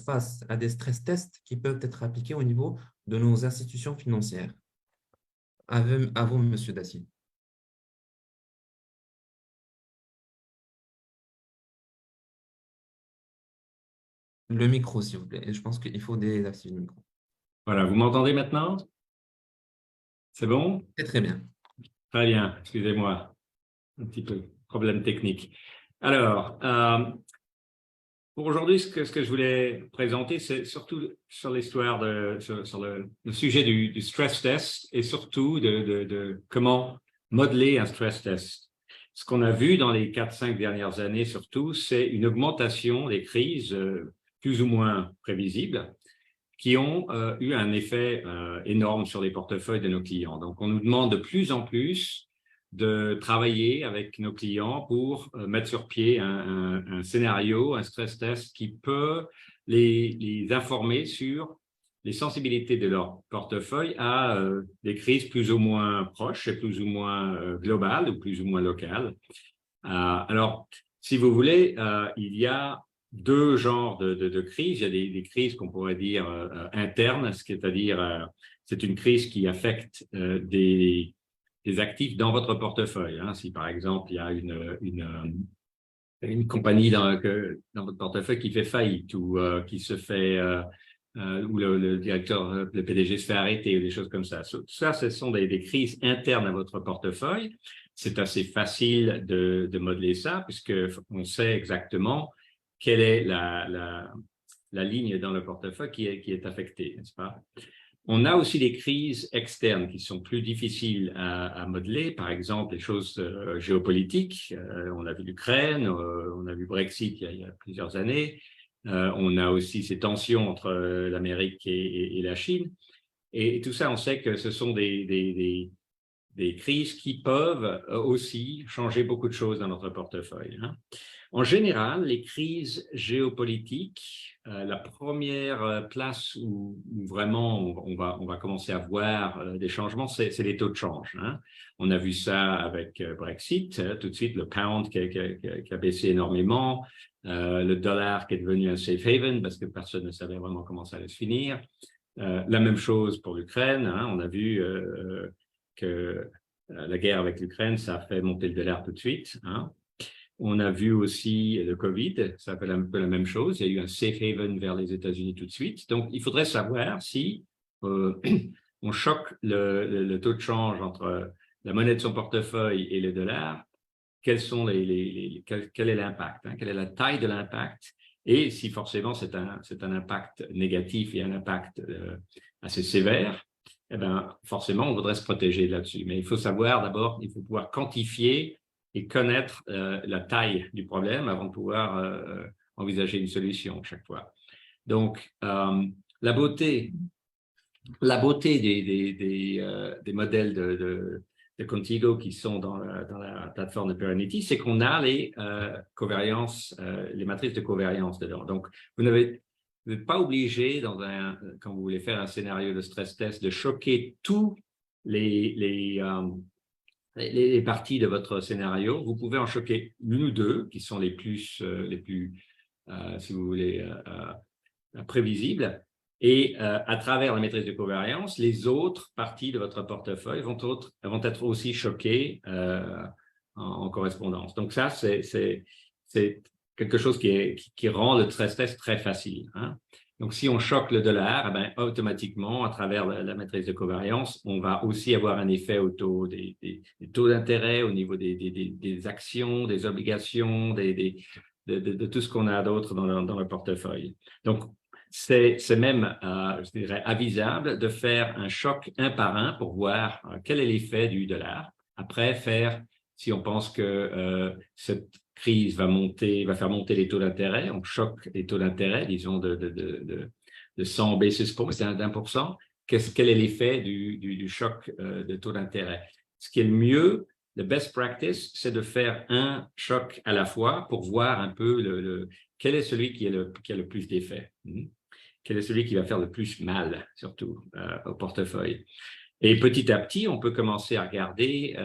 face à des stress tests qui peuvent être appliqués au niveau de nos institutions financières. À vous, Monsieur Dacier. Le micro, s'il vous plaît. Je pense qu'il faut désactiver le micro. Voilà, vous m'entendez maintenant? C'est bon? C'est très bien. Très bien, excusez-moi, un petit peu problème technique. Alors, pour aujourd'hui, ce que je voulais présenter, c'est surtout sur l'histoire sur le sujet du stress test et surtout de comment modeler un stress test. Ce qu'on a vu dans les 4-5 dernières années surtout, c'est une augmentation des crises plus ou moins prévisibles qui ont eu un effet énorme sur les portefeuilles de nos clients. Donc, on nous demande de plus en plus de travailler avec nos clients pour mettre sur pied un scénario, un stress test qui peut les informer sur les sensibilités de leur portefeuille à des crises plus ou moins proches et plus ou moins globales ou plus ou moins locales. Alors, si vous voulez, il y a deux genres de crises. Il y a des crises qu'on pourrait dire internes, c'est-à-dire c'est une crise qui affecte des actifs dans votre portefeuille. Hein. Si par exemple, il y a une compagnie dans votre portefeuille qui fait faillite ou qui se fait où le directeur, le PDG se fait arrêter ou des choses comme ça. Tout ça, ce sont des crises internes à votre portefeuille. C'est assez facile de modeler ça puisque on sait exactement quelle est la ligne dans le portefeuille qui est affectée, n'est-ce pas? On a aussi des crises externes qui sont plus difficiles à modeler, par exemple les choses géopolitiques. On a vu l'Ukraine, on a vu Brexit il y a plusieurs années. On a aussi ces tensions entre l'Amérique et la Chine. Et tout ça, on sait que ce sont des crises qui peuvent aussi changer beaucoup de choses dans notre portefeuille. Hein. En général, les crises géopolitiques, la première place où vraiment on va commencer à voir des changements, c'est les taux de change. Hein. On a vu ça avec Brexit, tout de suite le pound qui a baissé énormément, le dollar qui est devenu un safe haven parce que personne ne savait vraiment comment ça allait se finir. La même chose pour l'Ukraine. Hein. On a vu que la guerre avec l'Ukraine, ça a fait monter le dollar tout de suite. Hein. On a vu aussi le Covid, ça fait un peu la même chose. Il y a eu un safe haven vers les États-Unis tout de suite. Donc, il faudrait savoir si on choque le taux de change entre la monnaie de son portefeuille et le dollar, quel est l'impact, hein, quelle est la taille de l'impact, et si forcément c'est un impact négatif et un impact assez sévère, eh ben, forcément, on voudrait se protéger là-dessus. Mais il faut savoir d'abord, il faut pouvoir quantifier et connaître la taille du problème avant de pouvoir envisager une solution chaque fois. Donc, la beauté des modèles de Contigo qui sont dans la plateforme de Perenity, c'est qu'on a les covariances, les matrices de covariance dedans. Donc, vous n'êtes pas obligé, quand vous voulez faire un scénario de stress test, de choquer tous les parties de votre scénario. Vous pouvez en choquer une ou deux qui sont les plus si vous voulez, prévisibles. Et à travers la matrice de covariance, les autres parties de votre portefeuille vont être aussi choquées en correspondance. Donc ça, c'est quelque chose qui rend le stress test très facile. Hein. Donc, si on choque le dollar, eh ben, automatiquement, à travers la matrice de covariance, on va aussi avoir un effet au taux des taux d'intérêt, au niveau des actions, des obligations, de tout ce qu'on a d'autre dans le portefeuille. Donc, c'est même, je dirais, avisable de faire un choc un par un pour voir quel est l'effet du dollar. Après, si on pense que cette crise va faire monter les taux d'intérêt, on choque les taux d'intérêt, disons de 100 basis points, c'est d'1%. Quel est l'effet du choc de taux d'intérêt? Ce qui est le mieux, le best practice, c'est de faire un choc à la fois pour voir un peu quel est celui qui a le plus d'effet. Quel est celui qui va faire le plus mal, surtout, au portefeuille. Et petit à petit, on peut commencer à regarder,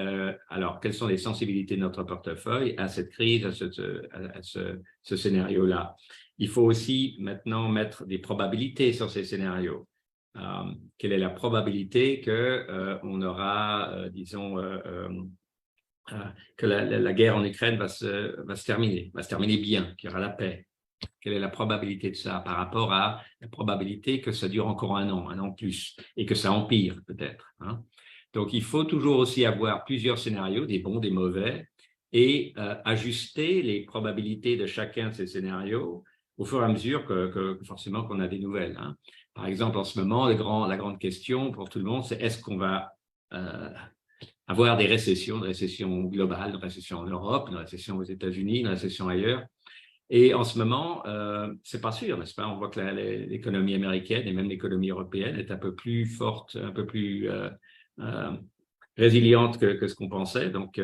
alors, quelles sont les sensibilités de notre portefeuille à cette crise, à ce scénario-là. il faut aussi maintenant mettre des probabilités sur ces scénarios. Quelle est la probabilité qu'on aura, disons, que la guerre en Ukraine va se terminer bien, qu'il y aura la paix. Quelle est la probabilité de ça par rapport à la probabilité que ça dure encore un an plus, et que ça empire peut-être, hein. Donc, il faut toujours aussi avoir plusieurs scénarios, des bons, des mauvais, et ajuster les probabilités de chacun de ces scénarios au fur et à mesure que forcément qu'on a des nouvelles, hein. Par exemple, en ce moment, la grande question pour tout le monde, c'est est-ce qu'on va avoir des récessions, une récession globale, une récession en Europe, une récession aux États-Unis, une récession ailleurs. Et en ce moment, c'est pas sûr, n'est-ce pas? On voit que l'économie américaine et même l'économie européenne est un peu plus forte, un peu plus résiliente que ce qu'on pensait. Donc,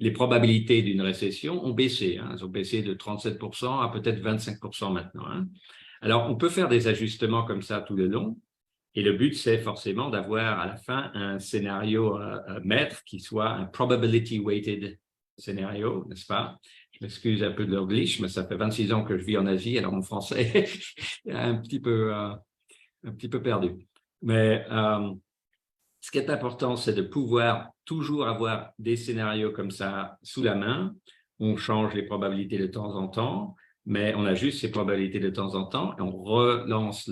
les probabilités d'une récession ont baissé, hein. Elles ont baissé de 37% à peut-être 25% maintenant, hein. Alors, on peut faire des ajustements comme ça tout le long. Et le but, c'est forcément d'avoir à la fin un scénario maître qui soit un probability-weighted scénario, n'est-ce pas? Je m'excuse un peu de l'anglish, mais ça fait 26 ans que je vis en Asie, alors mon français est un petit peu perdu. Mais ce qui est important, c'est de pouvoir toujours avoir des scénarios comme ça sous la main. On change les probabilités de temps en temps, mais on ajuste ces probabilités de temps en temps et on relance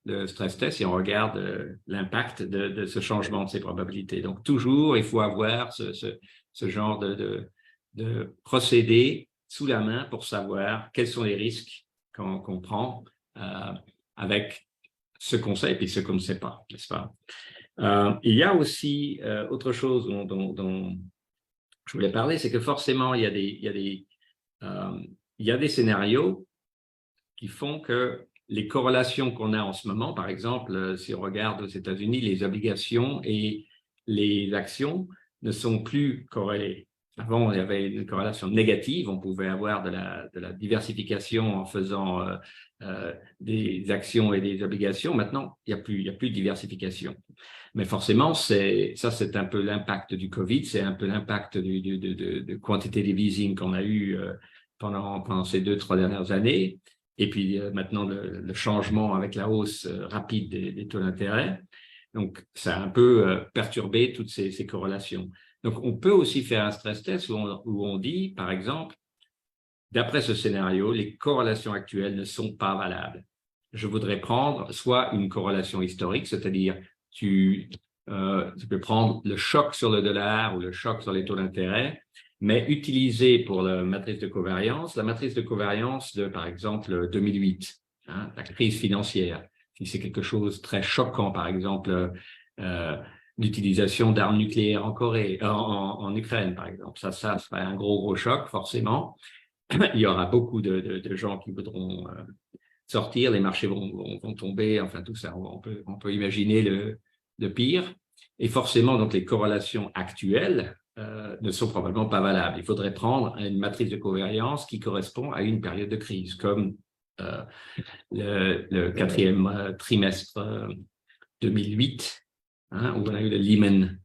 le stress test et on regarde l'impact de ce changement de ces probabilités. Donc, toujours, il faut avoir ce genre de procédé sous la main pour savoir quels sont les risques qu'on prend avec ce qu'on sait et puis ce qu'on ne sait pas, n'est-ce pas? Il y a aussi autre chose dont je voulais parler, c'est que forcément, il y a des scénarios qui font que les corrélations qu'on a en ce moment, par exemple, si on regarde aux États-Unis, les obligations et les actions ne sont plus corrélées. Avant, il y avait une corrélation négative, on pouvait avoir de la diversification en faisant des actions et des obligations. Maintenant, il n'y a plus de diversification. Mais forcément, c'est un peu l'impact du Covid, c'est un peu l'impact de quantitative easing qu'on a eu pendant ces 2-3 dernières années. Et puis maintenant, le changement avec la hausse rapide des taux d'intérêt. Donc, ça a un peu perturbé toutes ces corrélations. Donc, on peut aussi faire un stress test où on dit, par exemple, d'après ce scénario, les corrélations actuelles ne sont pas valables. Je voudrais prendre soit une corrélation historique, c'est-à-dire tu peux prendre le choc sur le dollar ou le choc sur les taux d'intérêt, mais utiliser pour la matrice de covariance de, par exemple, 2008, hein, la crise financière. Si c'est quelque chose de très choquant, par exemple, l'utilisation d'armes nucléaires en Ukraine, par exemple. Ça serait un gros choc, forcément. Il y aura beaucoup de gens qui voudront sortir, les marchés vont tomber, enfin tout ça, on peut imaginer le pire. Et forcément, donc les corrélations actuelles ne sont probablement pas valables. Il faudrait prendre une matrice de covariance qui correspond à une période de crise, comme le quatrième trimestre 2008, hein, où on a eu le Lehman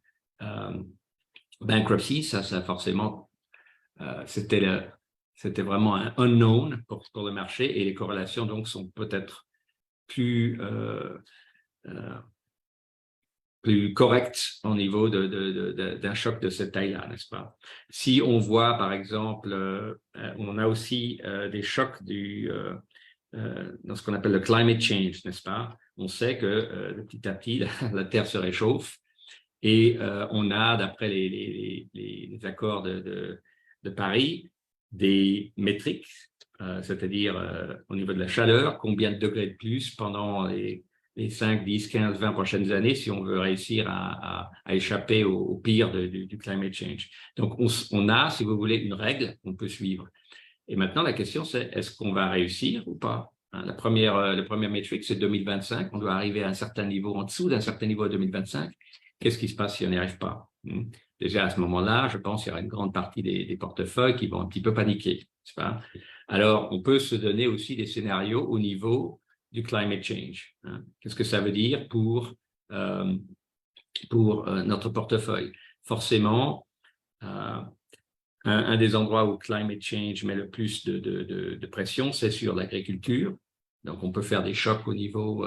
bankruptcy. Ça forcément, c'était vraiment un unknown pour le marché et les corrélations donc sont peut-être plus correctes au niveau d'un choc de cette taille-là, n'est-ce pas? Si on voit, par exemple, on a aussi des chocs dans ce qu'on appelle le climate change, n'est-ce pas? On sait que petit à petit, la Terre se réchauffe et on a, d'après les accords de Paris, des métriques, c'est-à-dire au niveau de la chaleur, combien de degrés de plus pendant les 5, 10, 15, 20 prochaines années si on veut réussir à échapper au pire du climate change. Donc, on a, si vous voulez, une règle qu'on peut suivre. Et maintenant, la question, c'est est-ce qu'on va réussir ou pas? Hein, le premier métrique, c'est 2025. On doit arriver à un certain niveau, en dessous d'un certain niveau à 2025. Qu'est-ce qui se passe si on n'y arrive pas? Déjà, à ce moment-là, je pense qu'il y aura une grande partie des portefeuilles qui vont un petit peu paniquer. C'est pas? Alors, on peut se donner aussi des scénarios au niveau du climate change. Hein. Qu'est-ce que ça veut dire pour notre portefeuille? Forcément, un des endroits où climate change met le plus de pression, c'est sur l'agriculture. Donc, on peut faire des chocs au niveau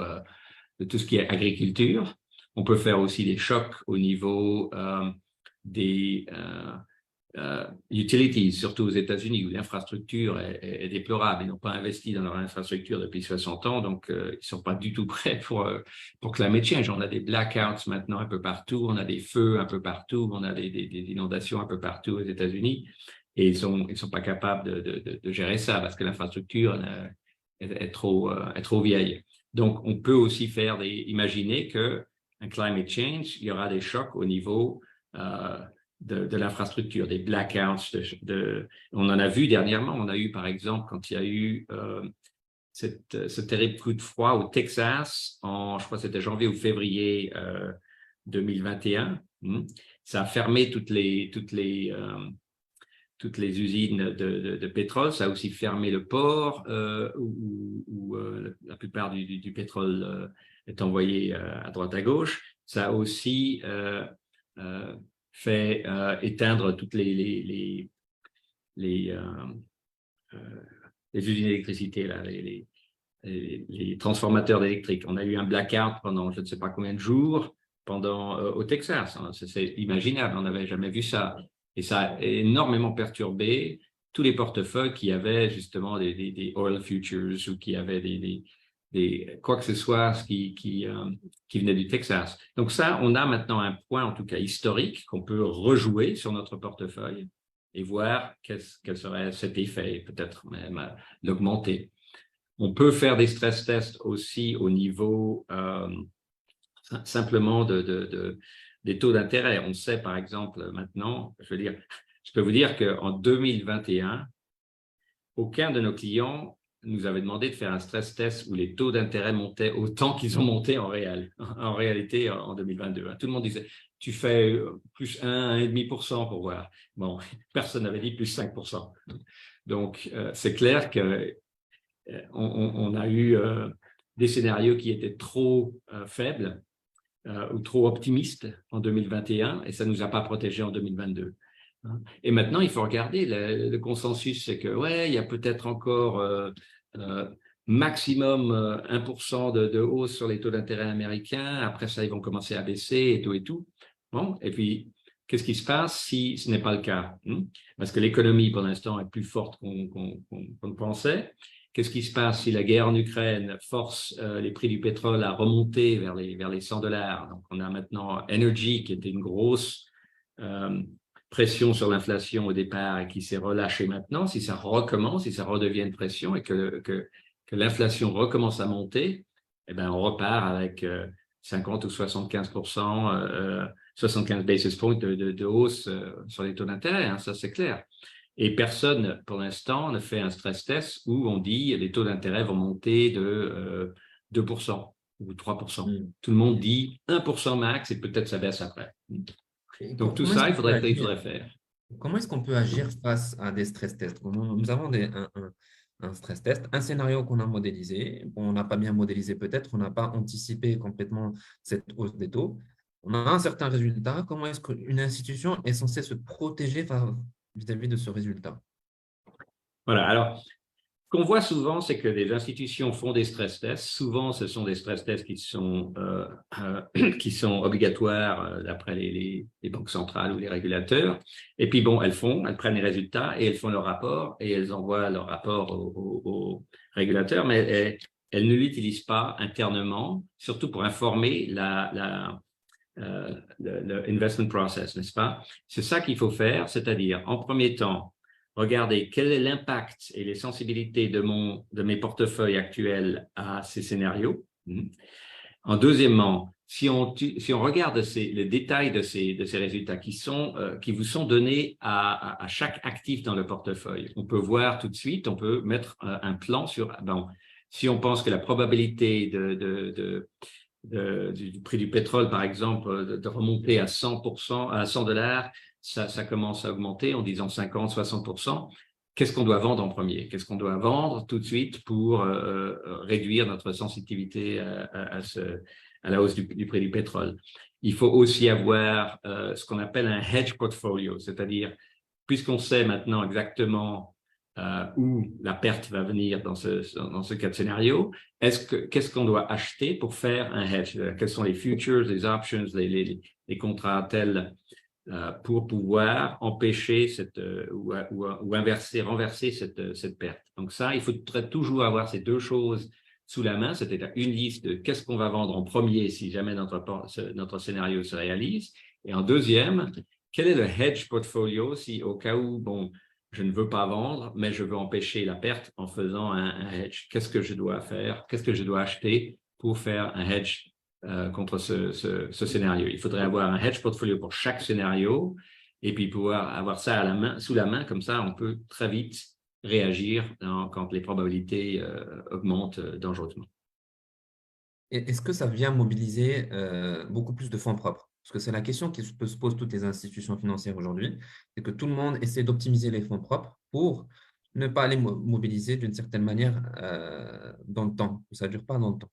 de tout ce qui est agriculture. On peut faire aussi des chocs au niveau des utilities, surtout aux États-Unis, où l'infrastructure est déplorable. Ils n'ont pas investi dans leur infrastructure depuis 60 ans, donc ils ne sont pas du tout prêts pour climate change. On a des blackouts maintenant un peu partout, on a des feux un peu partout, on a des inondations un peu partout aux États-Unis, et ils sont pas capables de gérer ça parce que l'infrastructure est trop vieille. Donc, on peut aussi imaginer que un climate change, il y aura des chocs au niveau de l'infrastructure, des blackouts. On en a vu dernièrement. On a eu, par exemple, quand il y a eu ce terrible coup de froid au Texas, je crois que c'était janvier ou février 2021. Ça a fermé toutes les usines de pétrole. Ça a aussi fermé le port où la plupart du pétrole est envoyé à droite à gauche. Ça a aussi fait éteindre toutes les usines d'électricité, là, les transformateurs d'électrique. On a eu un blackout pendant je ne sais pas combien de jours au Texas. C'est imaginable, on n'avait jamais vu ça. Et ça a énormément perturbé tous les portefeuilles qui avaient justement des oil futures ou qui avaient quoi que ce soit qui venait du Texas. Donc ça, on a maintenant un point, en tout cas historique, qu'on peut rejouer sur notre portefeuille et voir quel serait cet effet, et peut-être même l'augmenter. On peut faire des stress tests aussi au niveau simplement des taux d'intérêt. On sait, par exemple, maintenant, je peux vous dire qu'en 2021, aucun de nos clients nous avait demandé de faire un stress test où les taux d'intérêt montaient autant qu'ils ont monté en réalité en 2022. Tout le monde disait, tu fais plus 1,5% pour voir. Bon, personne n'avait dit plus 5%. Donc, c'est clair que on a eu des scénarios qui étaient trop faibles ou trop optimistes en 2021 et ça ne nous a pas protégés en 2022. Et maintenant, il faut regarder, le consensus, c'est que ouais, il y a peut-être encore maximum 1% de hausse sur les taux d'intérêt américains. Après ça, ils vont commencer à baisser et tout et tout. Bon, et puis, qu'est-ce qui se passe si ce n'est pas le cas? Parce que l'économie, pour l'instant, est plus forte qu'on ne pensait. Qu'est-ce qui se passe si la guerre en Ukraine force les prix du pétrole à remonter vers les $100? Donc, on a maintenant Energy qui était une grosse pression sur l'inflation au départ et qui s'est relâchée maintenant. Si ça recommence, si ça redevient une pression et que l'inflation recommence à monter, eh bien, on repart avec 50 ou 75%, 75 basis points de hausse sur les taux d'intérêt. Ça, c'est clair. Et personne, pour l'instant, ne fait un stress test où on dit les taux d'intérêt vont monter de 2% ou 3%. Tout le monde dit 1% max et peut-être ça baisse après. Donc, tout ça, il faudrait faire. Comment est-ce qu'on peut agir face à des stress tests? Nous avons un stress test, un scénario qu'on a modélisé. Bon, on n'a pas bien modélisé peut-être, on n'a pas anticipé complètement cette hausse des taux. On a un certain résultat. Comment est-ce qu'une institution est censée se protéger vis-à-vis de ce résultat? Voilà. Alors, ce qu'on voit souvent, c'est que des institutions font des stress tests. Souvent, ce sont des stress tests qui sont obligatoires d'après les banques centrales ou les régulateurs. Et puis, bon, elles prennent les résultats et elles font leur rapport et elles envoient leur rapport aux régulateurs, mais elles ne l'utilisent pas internement, surtout pour informer le investment process, n'est-ce pas? C'est ça qu'il faut faire, c'est-à-dire, en premier temps, regarder quel est l'impact et les sensibilités de mes portefeuilles actuels à ces scénarios. En deuxièmement, si on regarde les détails de ces résultats qui vous sont donnés à chaque actif dans le portefeuille, on peut voir tout de suite, on peut mettre un plan sur, si on pense que la probabilité du prix du pétrole, par exemple, de remonter à 100%, à $100, ça commence à augmenter en disant 50, 60%. Qu'est-ce qu'on doit vendre en premier? Qu'est-ce qu'on doit vendre tout de suite pour réduire notre sensibilité à la hausse du prix du pétrole? Il faut aussi avoir ce qu'on appelle un hedge portfolio, c'est-à-dire puisqu'on sait maintenant exactement où la perte va venir dans ce cas de scénario, qu'est-ce qu'on doit acheter pour faire un hedge? Quels sont les futures, les options, les contrats tels pour pouvoir empêcher ou renverser cette perte. Donc ça, il faudrait toujours avoir ces deux choses sous la main, c'est-à-dire une liste de qu'est-ce qu'on va vendre en premier si jamais notre scénario se réalise, et en deuxième, quel est le hedge portfolio si au cas où, bon, je ne veux pas vendre, mais je veux empêcher la perte en faisant un hedge. Qu'est-ce que je dois faire? Qu'est-ce que je dois acheter pour faire un hedge contre ce scénario? Il faudrait avoir un hedge portfolio pour chaque scénario et puis pouvoir avoir ça sous la main. Comme ça, on peut très vite réagir quand les probabilités augmentent dangereusement. Est-ce que ça vient mobiliser beaucoup plus de fonds propres? Parce que c'est la question qui se pose toutes les institutions financières aujourd'hui, c'est que tout le monde essaie d'optimiser les fonds propres pour ne pas les mobiliser d'une certaine manière dans le temps. Ça ne dure pas dans le temps.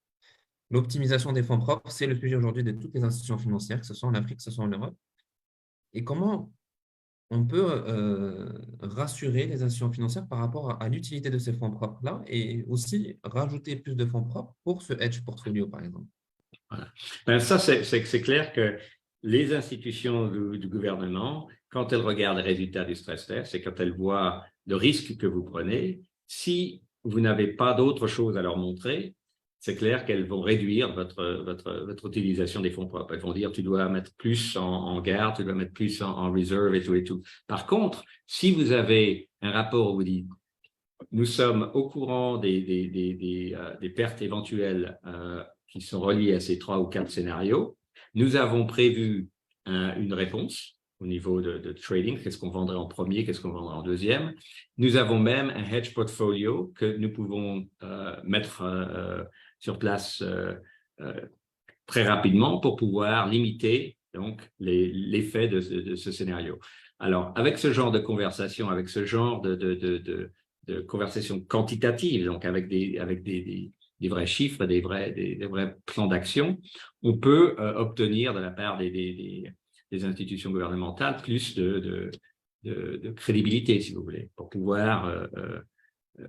L'optimisation des fonds propres, c'est le sujet aujourd'hui de toutes les institutions financières, que ce soit en Afrique, que ce soit en Europe. Et comment on peut rassurer les institutions financières par rapport à l'utilité de ces fonds propres-là et aussi rajouter plus de fonds propres pour ce hedge portfolio, par exemple. Voilà. Ben ça, c'est clair que les institutions du gouvernement, quand elles regardent les résultats du stress test, c'est quand elles voient le risque que vous prenez, si vous n'avez pas d'autre chose à leur montrer, c'est clair qu'elles vont réduire votre utilisation des fonds propres. Elles vont dire, tu dois mettre plus en garde, tu dois mettre plus en reserve et tout et tout. Par contre, si vous avez un rapport où vous dites, nous sommes au courant des pertes éventuelles qui sont reliées à ces 3 ou 4 scénarios, nous avons prévu une réponse au niveau de trading, qu'est-ce qu'on vendrait en premier, qu'est-ce qu'on vendrait en deuxième. Nous avons même un hedge portfolio que nous pouvons mettre sur place très rapidement pour pouvoir limiter donc l'effet de ce scénario. Alors, avec ce genre de conversation, avec ce genre de conversation quantitative, donc avec des vrais chiffres, des vrais plans d'action, on peut obtenir de la part des institutions gouvernementales plus de crédibilité, si vous voulez, pour pouvoir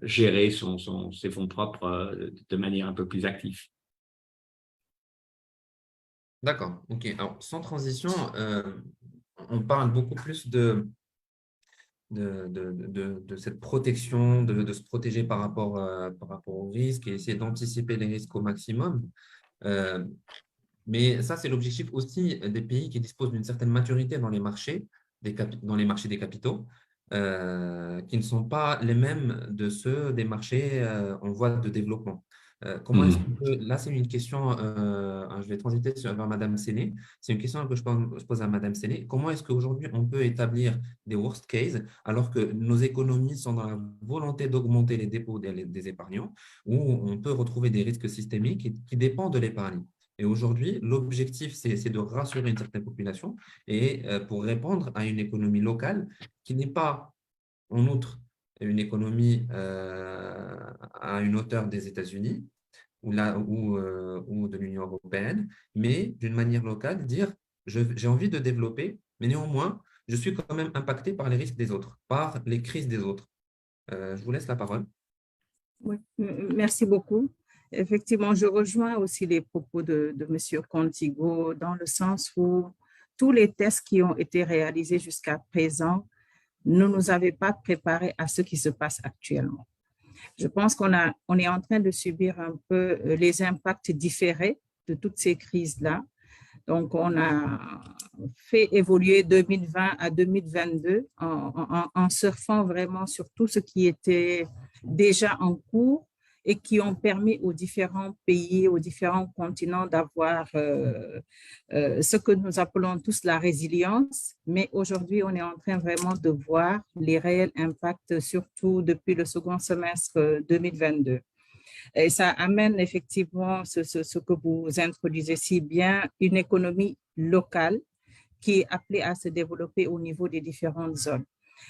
gérer ses fonds propres de manière un peu plus active. D'accord, ok. Alors, sans transition, on parle beaucoup plus de cette protection, de se protéger par rapport aux risques et essayer d'anticiper les risques au maximum. Mais ça, c'est l'objectif aussi des pays qui disposent d'une certaine maturité dans les marchés, dans les marchés des capitaux, qui ne sont pas les mêmes de ceux des marchés en voie de développement. Comment est-ce qu'on peut… Là, c'est une question, je vais transiter vers Madame Séné. C'est une question que je pose à Madame Séné. Comment est-ce qu'aujourd'hui, on peut établir des worst cases alors que nos économies sont dans la volonté d'augmenter les dépôts des épargnants, où on peut retrouver des risques systémiques qui dépendent de l'épargne? Et aujourd'hui, l'objectif, c'est de rassurer une certaine population et pour répondre à une économie locale qui n'est pas, en outre, une économie à une hauteur des États-Unis ou de l'Union européenne, mais d'une manière locale, dire j'ai envie de développer, mais néanmoins, je suis quand même impacté par les risques des autres, par les crises des autres. Je vous laisse la parole. Oui, merci beaucoup. Effectivement, je rejoins aussi les propos de M. Contigo dans le sens où tous les tests qui ont été réalisés jusqu'à présent ne nous avaient pas préparés à ce qui se passe actuellement. Je pense qu'on est en train de subir un peu les impacts différés de toutes ces crises-là. Donc, on a fait évoluer 2020 à 2022 en surfant vraiment sur tout ce qui était déjà en cours et qui ont permis aux différents pays, aux différents continents d'avoir ce que nous appelons tous la résilience. Mais aujourd'hui, on est en train vraiment de voir les réels impacts, surtout depuis le second semestre 2022. Et ça amène effectivement ce que vous introduisez si bien, une économie locale qui est appelée à se développer au niveau des différentes zones.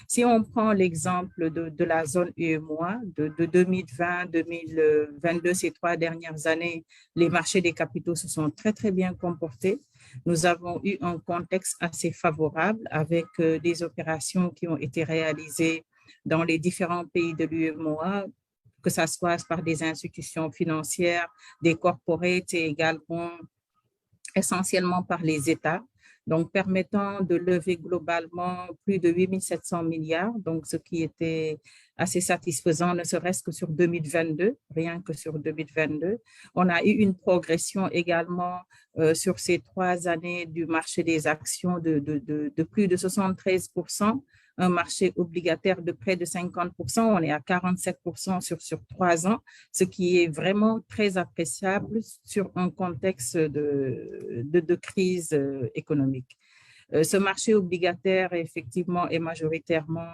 Si on prend l'exemple de la zone UEMOA, de 2020-2022, ces 3 dernières années, les marchés des capitaux se sont très, très bien comportés. Nous avons eu un contexte assez favorable avec des opérations qui ont été réalisées dans les différents pays de l'UEMOA, que ce soit par des institutions financières, des corporates et également essentiellement par les États, donc permettant de lever globalement plus de 8 700 milliards, donc ce qui était assez satisfaisant, ne serait-ce que sur 2022, rien que sur 2022. On a eu une progression également sur ces 3 années du marché des actions de plus de 73%, un marché obligataire de près de 50%, on est à 47% sur 3 ans, ce qui est vraiment très appréciable sur un contexte de crise économique. Ce marché obligataire, effectivement, est majoritairement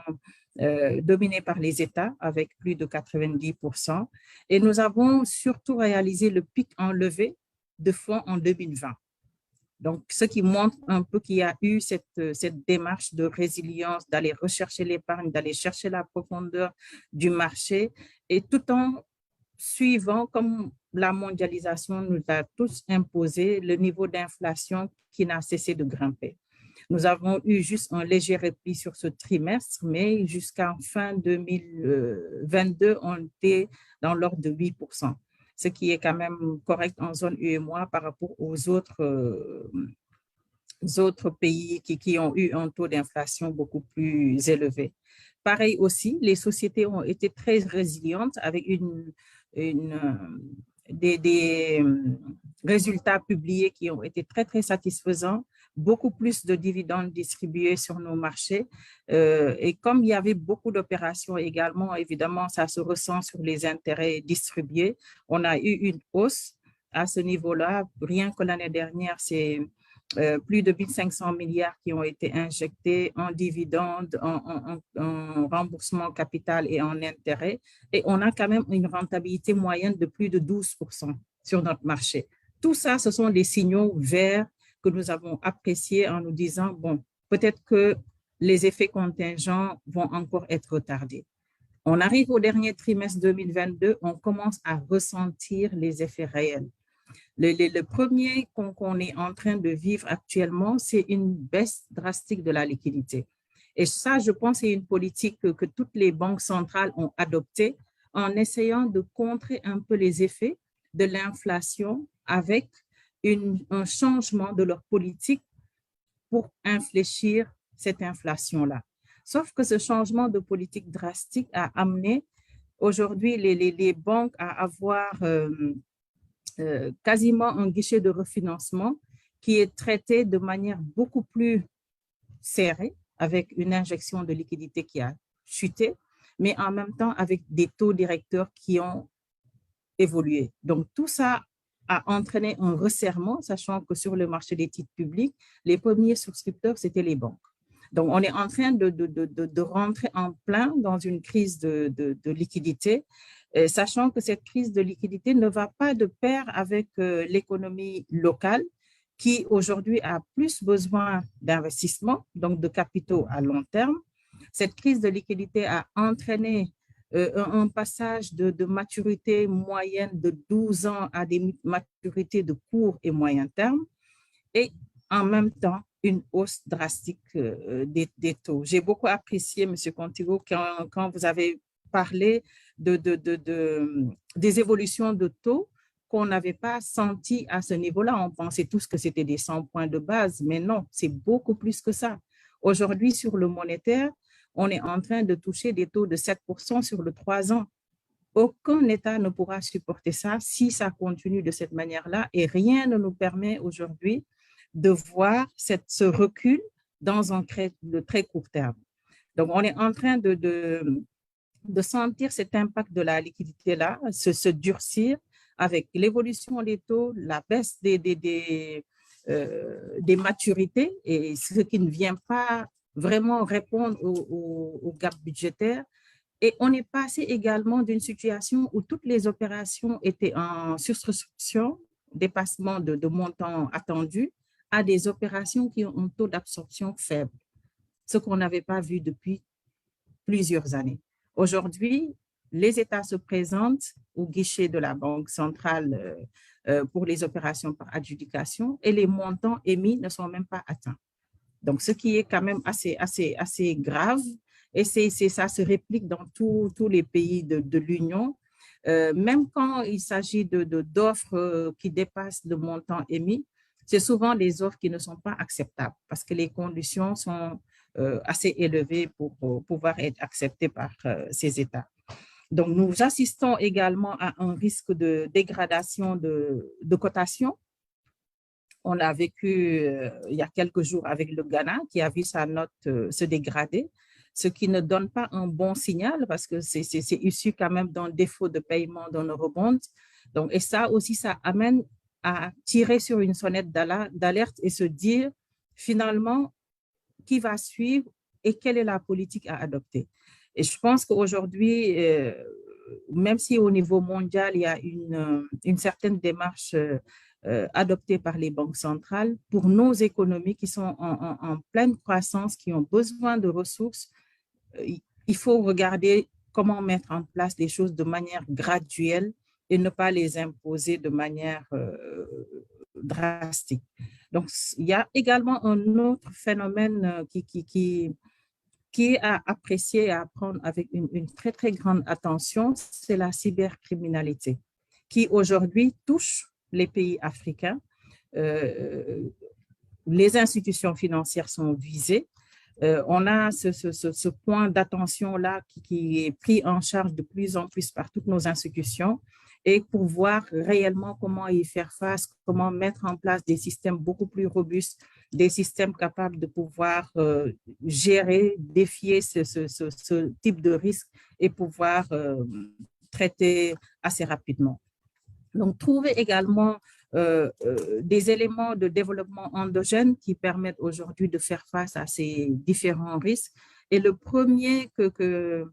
dominé par les États avec plus de 90%. Et nous avons surtout réalisé le pic en levée de fonds en 2020. Donc, ce qui montre un peu qu'il y a eu cette démarche de résilience, d'aller rechercher l'épargne, d'aller chercher la profondeur du marché, et tout en suivant, comme la mondialisation nous a tous imposé, le niveau d'inflation qui n'a cessé de grimper. Nous avons eu juste un léger repli sur ce trimestre, mais jusqu'en fin 2022, on était dans l'ordre de 8%. Ce qui est quand même correct en zone UEMOA par rapport aux autres pays qui ont eu un taux d'inflation beaucoup plus élevé. Pareil aussi, les sociétés ont été très résilientes avec des résultats publiés qui ont été très, très satisfaisants, beaucoup plus de dividendes distribués sur nos marchés. Et comme il y avait beaucoup d'opérations également, évidemment, ça se ressent sur les intérêts distribués. On a eu une hausse à ce niveau-là. Rien que l'année dernière, c'est plus de 1 500 milliards qui ont été injectés en dividendes, en remboursement capital et en intérêts. Et on a quand même une rentabilité moyenne de plus de 12% sur notre marché. Tout ça, ce sont des signaux verts que nous avons appréciés en nous disant, bon, peut-être que les effets contingents vont encore être retardés. On arrive au dernier trimestre 2022, on commence à ressentir les effets réels. Le premier qu'on est en train de vivre actuellement, c'est une baisse drastique de la liquidité. Et ça, je pense, c'est une politique que toutes les banques centrales ont adoptée en essayant de contrer un peu les effets de l'inflation avec un changement de leur politique pour infléchir cette inflation-là. Sauf que ce changement de politique drastique a amené aujourd'hui les banques à avoir quasiment un guichet de refinancement qui est traité de manière beaucoup plus serrée, avec une injection de liquidité qui a chuté, mais en même temps avec des taux directeurs qui ont évolué. Donc, tout ça a entraîné un resserrement, sachant que sur le marché des titres publics, les premiers souscripteurs, c'était les banques. Donc, on est en train de rentrer en plein dans une crise de liquidité, sachant que cette crise de liquidité ne va pas de pair avec l'économie locale, qui aujourd'hui a plus besoin d'investissement, donc de capitaux à long terme. Cette crise de liquidité a entraîné un passage de maturité moyenne de 12 ans à des maturités de court et moyen terme, et en même temps, une hausse drastique des taux. J'ai beaucoup apprécié, M. Contigo, quand vous avez parlé des évolutions de taux qu'on n'avait pas senties à ce niveau-là. On pensait tous que c'était des 100 points de base, mais non, c'est beaucoup plus que ça. Aujourd'hui, sur le monétaire, on est en train de toucher des taux de 7% sur le 3 ans. Aucun État ne pourra supporter ça si ça continue de cette manière-là, et rien ne nous permet aujourd'hui de voir ce recul dans un très court terme. Donc, on est en train de sentir cet impact de la liquidité-là se durcir avec l'évolution des taux, la baisse des maturités, et ce qui ne vient pas vraiment répondre au gap budgétaire. Et on est passé également d'une situation où toutes les opérations étaient en sursouscription, dépassement de montants attendus, à des opérations qui ont un taux d'absorption faible, ce qu'on n'avait pas vu depuis plusieurs années. Aujourd'hui, les États se présentent au guichet de la Banque centrale pour les opérations par adjudication et les montants émis ne sont même pas atteints. Donc, ce qui est quand même assez grave, et ça se réplique dans tous les pays de l'Union. Même quand il s'agit d'offres qui dépassent le montant émis, c'est souvent des offres qui ne sont pas acceptables parce que les conditions sont assez élevées pour pouvoir être acceptées par ces États. Donc, nous assistons également à un risque de dégradation de cotation. On l'a vécu il y a quelques jours avec le Ghana qui a vu sa note se dégrader, ce qui ne donne pas un bon signal parce que c'est issu quand même d'un défaut de paiement d'un eurobond. Donc, et ça aussi, ça amène à tirer sur une sonnette d'alerte et se dire finalement qui va suivre et quelle est la politique à adopter. Et je pense qu'aujourd'hui, même si au niveau mondial, il y a une certaine démarche adoptée par les banques centrales, pour nos économies qui sont en pleine croissance, qui ont besoin de ressources, il faut regarder comment mettre en place les choses de manière graduelle et ne pas les imposer de manière drastique. Donc, il y a également un autre phénomène qui est à apprécier et à prendre avec une très, très grande attention, c'est la cybercriminalité, qui aujourd'hui touche les pays africains. Les institutions financières sont visées. On a ce point d'attention-là qui est pris en charge de plus en plus par toutes nos institutions et pour voir réellement comment y faire face, comment mettre en place des systèmes beaucoup plus robustes, des systèmes capables de pouvoir gérer, défier ce type de risque et pouvoir traiter assez rapidement. Donc, trouver également des éléments de développement endogène qui permettent aujourd'hui de faire face à ces différents risques. Et le premier que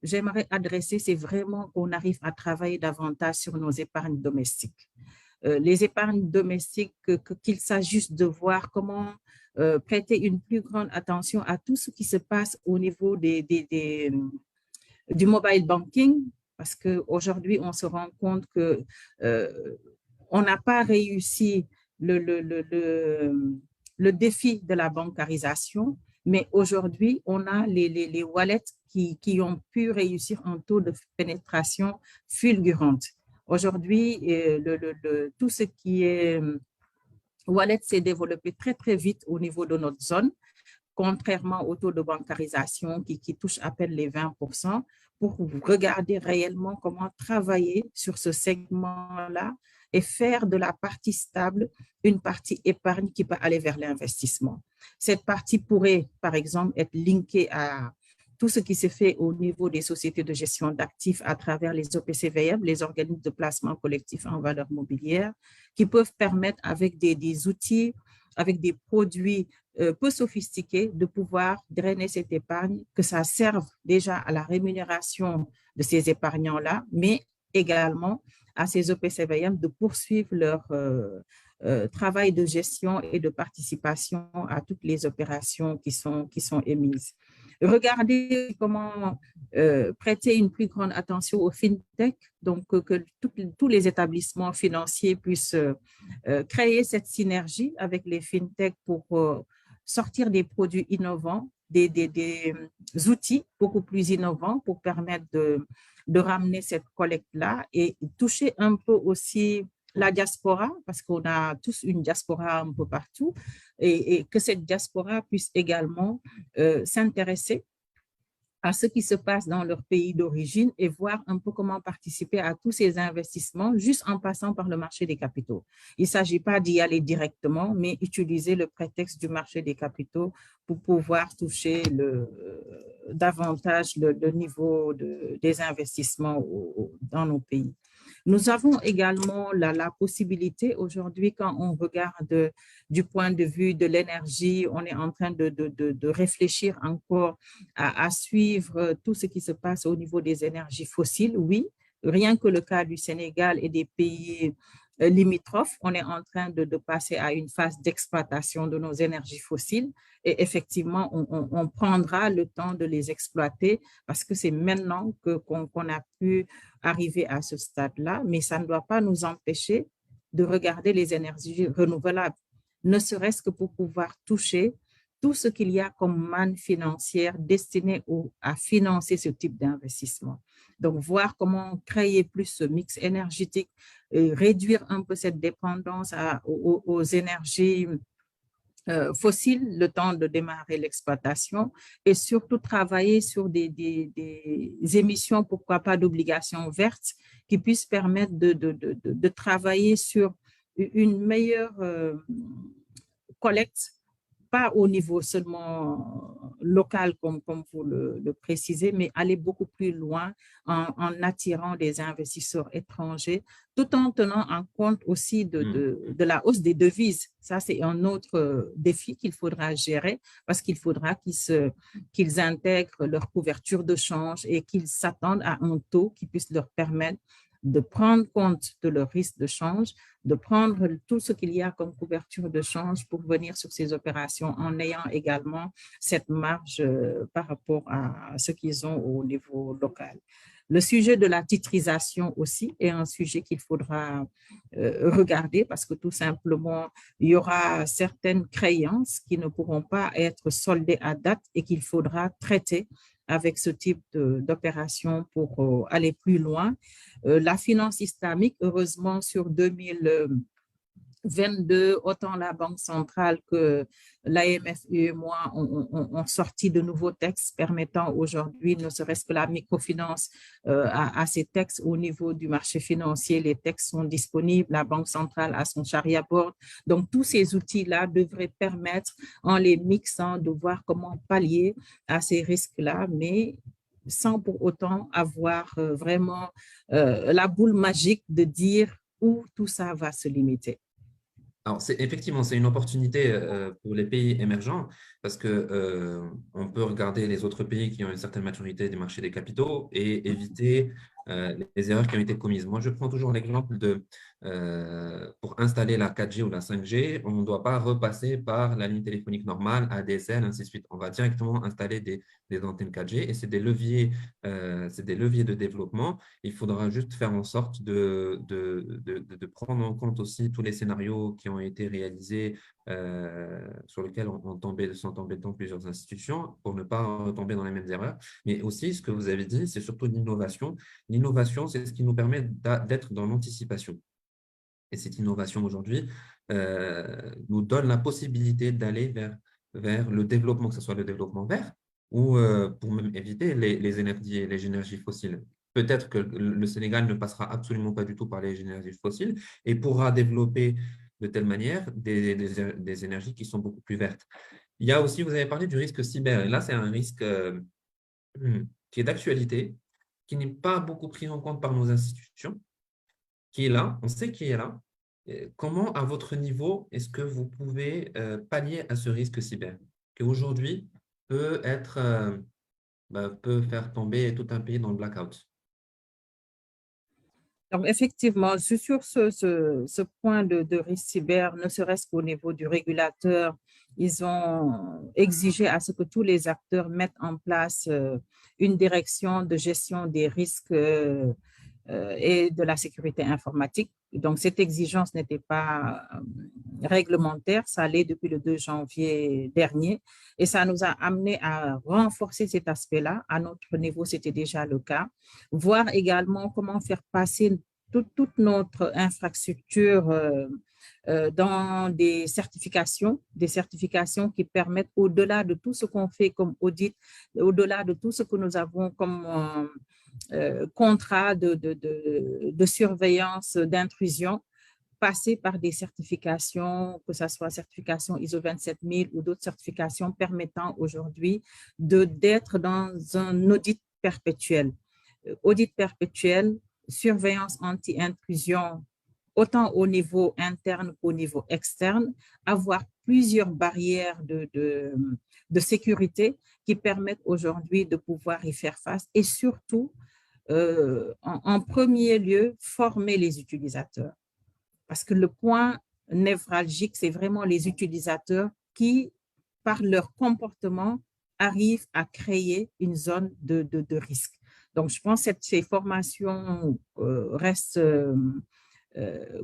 j'aimerais adresser, c'est vraiment qu'on arrive à travailler davantage sur nos épargnes domestiques. Les épargnes domestiques, qu'il s'agisse de voir comment prêter une plus grande attention à tout ce qui se passe au niveau du mobile banking, parce qu'aujourd'hui, on se rend compte que on n'a pas réussi le défi de la bancarisation, mais aujourd'hui, on a les wallets qui ont pu réussir un taux de pénétration fulgurante. Aujourd'hui, tout ce qui est wallet s'est développé très, très vite au niveau de notre zone, contrairement au taux de bancarisation qui touche à peine les 20%, pour regarder réellement comment travailler sur ce segment-là et faire de la partie stable une partie épargne qui peut aller vers l'investissement. Cette partie pourrait, par exemple, être linkée à tout ce qui se fait au niveau des sociétés de gestion d'actifs à travers les OPCVM, les organismes de placement collectif en valeur mobilière, qui peuvent permettre avec des outils, avec des produits peu sophistiqués, de pouvoir drainer cette épargne, que ça serve déjà à la rémunération de ces épargnants-là, mais également à ces OPCVM de poursuivre leur travail de gestion et de participation à toutes les opérations qui sont émises. Regardez comment prêter une plus grande attention aux fintech, donc que tous les établissements financiers puissent créer cette synergie avec les fintech pour sortir des produits innovants, des outils beaucoup plus innovants pour permettre de ramener cette collecte-là et toucher un peu aussi la diaspora, parce qu'on a tous une diaspora un peu partout, et que cette diaspora puisse également s'intéresser à ce qui se passe dans leur pays d'origine et voir un peu comment participer à tous ces investissements juste en passant par le marché des capitaux. Il ne s'agit pas d'y aller directement, mais utiliser le prétexte du marché des capitaux pour pouvoir toucher davantage le niveau des investissements dans nos pays. Nous avons également la possibilité aujourd'hui, quand on regarde du point de vue de l'énergie, on est en train de réfléchir encore à suivre tout ce qui se passe au niveau des énergies fossiles. Oui, rien que le cas du Sénégal et des pays limitrophes, on est en train de passer à une phase d'exploitation de nos énergies fossiles et effectivement, on prendra le temps de les exploiter parce que c'est maintenant qu'on a pu arriver à ce stade-là, mais ça ne doit pas nous empêcher de regarder les énergies renouvelables, ne serait-ce que pour pouvoir toucher tout ce qu'il y a comme manne financière destinée à financer ce type d'investissement. Donc, voir comment créer plus ce mix énergétique, et réduire un peu cette dépendance aux énergies fossiles, le temps de démarrer l'exploitation et surtout travailler sur des émissions, pourquoi pas d'obligations vertes qui puissent permettre de travailler sur une meilleure collecte, pas au niveau seulement local, comme vous le précisez, mais aller beaucoup plus loin en attirant des investisseurs étrangers, tout en tenant en compte aussi de la hausse des devises. Ça, c'est un autre défi qu'il faudra gérer parce qu'il faudra qu'ils intègrent leur couverture de change et qu'ils s'attendent à un taux qui puisse leur permettre de prendre compte de leur risque de change, de prendre tout ce qu'il y a comme couverture de change pour venir sur ces opérations en ayant également cette marge par rapport à ce qu'ils ont au niveau local. Le sujet de la titrisation aussi est un sujet qu'il faudra regarder parce que tout simplement, il y aura certaines créances qui ne pourront pas être soldées à date et qu'il faudra traiter avec ce type d'opération pour aller plus loin. La finance islamique, heureusement, sur 2022, autant la Banque centrale que l'AMF et moi ont sorti de nouveaux textes permettant aujourd'hui, ne serait-ce que la microfinance, à ces textes au niveau du marché financier. Les textes sont disponibles, la Banque centrale a son Sharia board. Donc, tous ces outils-là devraient permettre, en les mixant, de voir comment pallier à ces risques-là, mais sans pour autant avoir vraiment la boule magique de dire où tout ça va se limiter. Alors, effectivement, c'est une opportunité pour les pays émergents parce que on peut regarder les autres pays qui ont une certaine maturité des marchés des capitaux et éviter les erreurs qui ont été commises. Moi, je prends toujours l'exemple pour installer la 4G ou la 5G, on ne doit pas repasser par la ligne téléphonique normale, ADSL, ainsi de suite. On va directement installer des antennes 4G et c'est des leviers de développement. Il faudra juste faire en sorte de prendre en compte aussi tous les scénarios qui ont été réalisés sur lesquels sont tombés dans plusieurs institutions pour ne pas retomber dans les mêmes erreurs. Mais aussi, ce que vous avez dit, c'est surtout l'innovation. L'innovation, c'est ce qui nous permet d'être dans l'anticipation. Et cette innovation aujourd'hui nous donne la possibilité d'aller vers le développement, que ce soit le développement vert ou pour même éviter les énergies fossiles. Peut-être que le Sénégal ne passera absolument pas du tout par les énergies fossiles et pourra développer de telle manière des énergies qui sont beaucoup plus vertes. Il y a aussi, vous avez parlé du risque cyber. Et là, c'est un risque qui est d'actualité, qui n'est pas beaucoup pris en compte par nos institutions, qui est là, on sait qui est là. Comment, à votre niveau, est-ce que vous pouvez pallier à ce risque cyber qui aujourd'hui peut faire tomber tout un pays dans le blackout? Donc, effectivement, sur ce point de risque cyber, ne serait-ce qu'au niveau du régulateur, ils ont exigé à ce que tous les acteurs mettent en place une direction de gestion des risques et de la sécurité informatique. Donc, cette exigence n'était pas réglementaire, ça allait depuis le 2 janvier dernier et ça nous a amené à renforcer cet aspect-là. À notre niveau, c'était déjà le cas. Voir également comment faire passer toute notre infrastructure dans des certifications qui permettent, au-delà de tout ce qu'on fait comme audit, au-delà de tout ce que nous avons comme contrat de surveillance d'intrusion, passer par des certifications, que ce soit certification ISO 27000 ou d'autres certifications permettant aujourd'hui d'être dans un audit perpétuel. Audit perpétuel, surveillance anti-intrusion, autant au niveau interne qu'au niveau externe, avoir plusieurs barrières de sécurité qui permettent aujourd'hui de pouvoir y faire face et surtout, en premier lieu, former les utilisateurs. Parce que le point névralgique, c'est vraiment les utilisateurs qui, par leur comportement, arrivent à créer une zone de risque. Donc, je pense que ces formations restent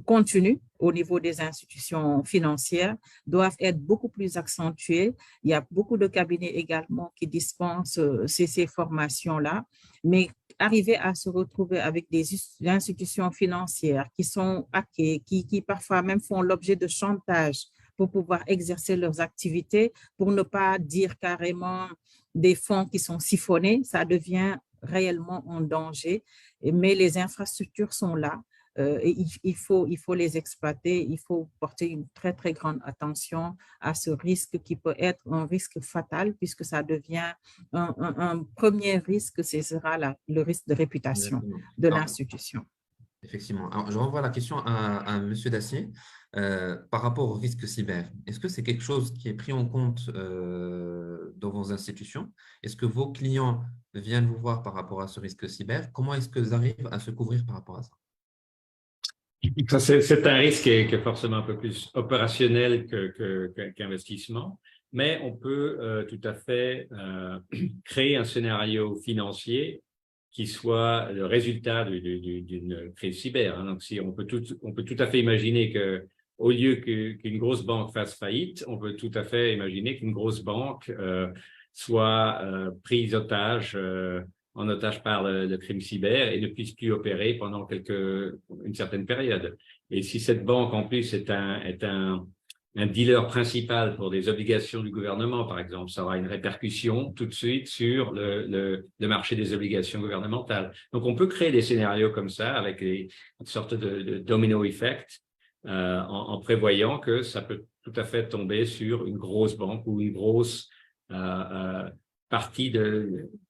continues au niveau des institutions financières, doivent être beaucoup plus accentuées. Il y a beaucoup de cabinets également qui dispensent ces formations-là, mais arriver à se retrouver avec des institutions financières qui sont hackées, qui parfois même font l'objet de chantage pour pouvoir exercer leurs activités, pour ne pas dire carrément des fonds qui sont siphonnés, ça devient réellement un danger. Mais les infrastructures sont là. Et il faut les exploiter, il faut porter une très, très grande attention à ce risque qui peut être un risque fatal puisque ça devient un premier risque, ce sera le risque de réputation Exactement. de Alors, l'institution. effectivement. Alors, je renvoie la question à M. Dacier par rapport au risque cyber. Est-ce que c'est quelque chose qui est pris en compte dans vos institutions? Est-ce que vos clients viennent vous voir par rapport à ce risque cyber? Comment est-ce qu'ils arrivent à se couvrir par rapport à ça? C'est un risque qui est forcément un peu plus opérationnel qu'investissement, mais on peut tout à fait créer un scénario financier qui soit le résultat d'une crise cyber. Donc, si on peut tout à fait imaginer que, au lieu qu'une grosse banque fasse faillite, on peut tout à fait imaginer qu'une grosse banque soit prise en otage par le crime cyber et ne puisse plus opérer pendant une certaine période. Et si cette banque, en plus, est un dealer principal pour des obligations du gouvernement, par exemple, ça aura une répercussion tout de suite sur le marché des obligations gouvernementales. Donc, on peut créer des scénarios comme ça avec une sorte de domino effect en prévoyant que ça peut tout à fait tomber sur une grosse banque ou une grosse partie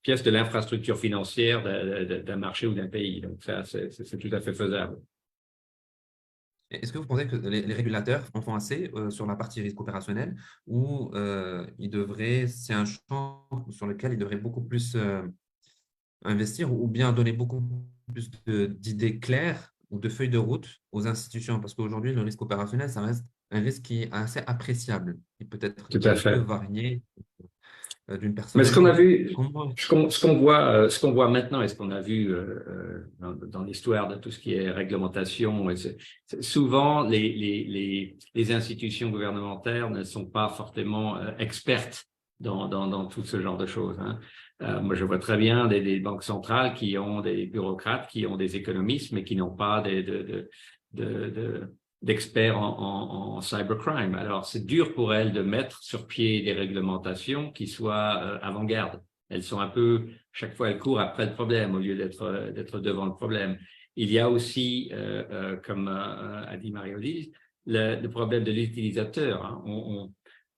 pièce de l'infrastructure financière d'un marché ou d'un pays. Donc, ça, c'est tout à fait faisable. Est-ce que vous pensez que les régulateurs en font assez sur la partie risque opérationnel ou c'est un champ sur lequel ils devraient beaucoup plus investir ou bien donner beaucoup plus d'idées claires ou de feuilles de route aux institutions? Parce qu'aujourd'hui, le risque opérationnel, ça reste un risque qui est assez appréciable et peut-être Tout qui à peut fait. varier d'une personne Mais à ce une qu'on a autre. vu, Comment... ce qu'on voit maintenant et ce qu'on a vu dans l'histoire de tout ce qui est réglementation, souvent les institutions gouvernementales ne sont pas fortement expertes dans tout ce genre de choses. Hein. Moi, je vois très bien des banques centrales qui ont des bureaucrates, qui ont des économistes, mais qui n'ont pas d'experts en cybercrime. Alors, c'est dur pour elles de mettre sur pied des réglementations qui soient avant-garde. Elles sont un peu, chaque fois, elles courent après le problème au lieu d'être devant le problème. Il y a aussi, comme a dit Marie-Odile, le problème de l'utilisateur. Hein.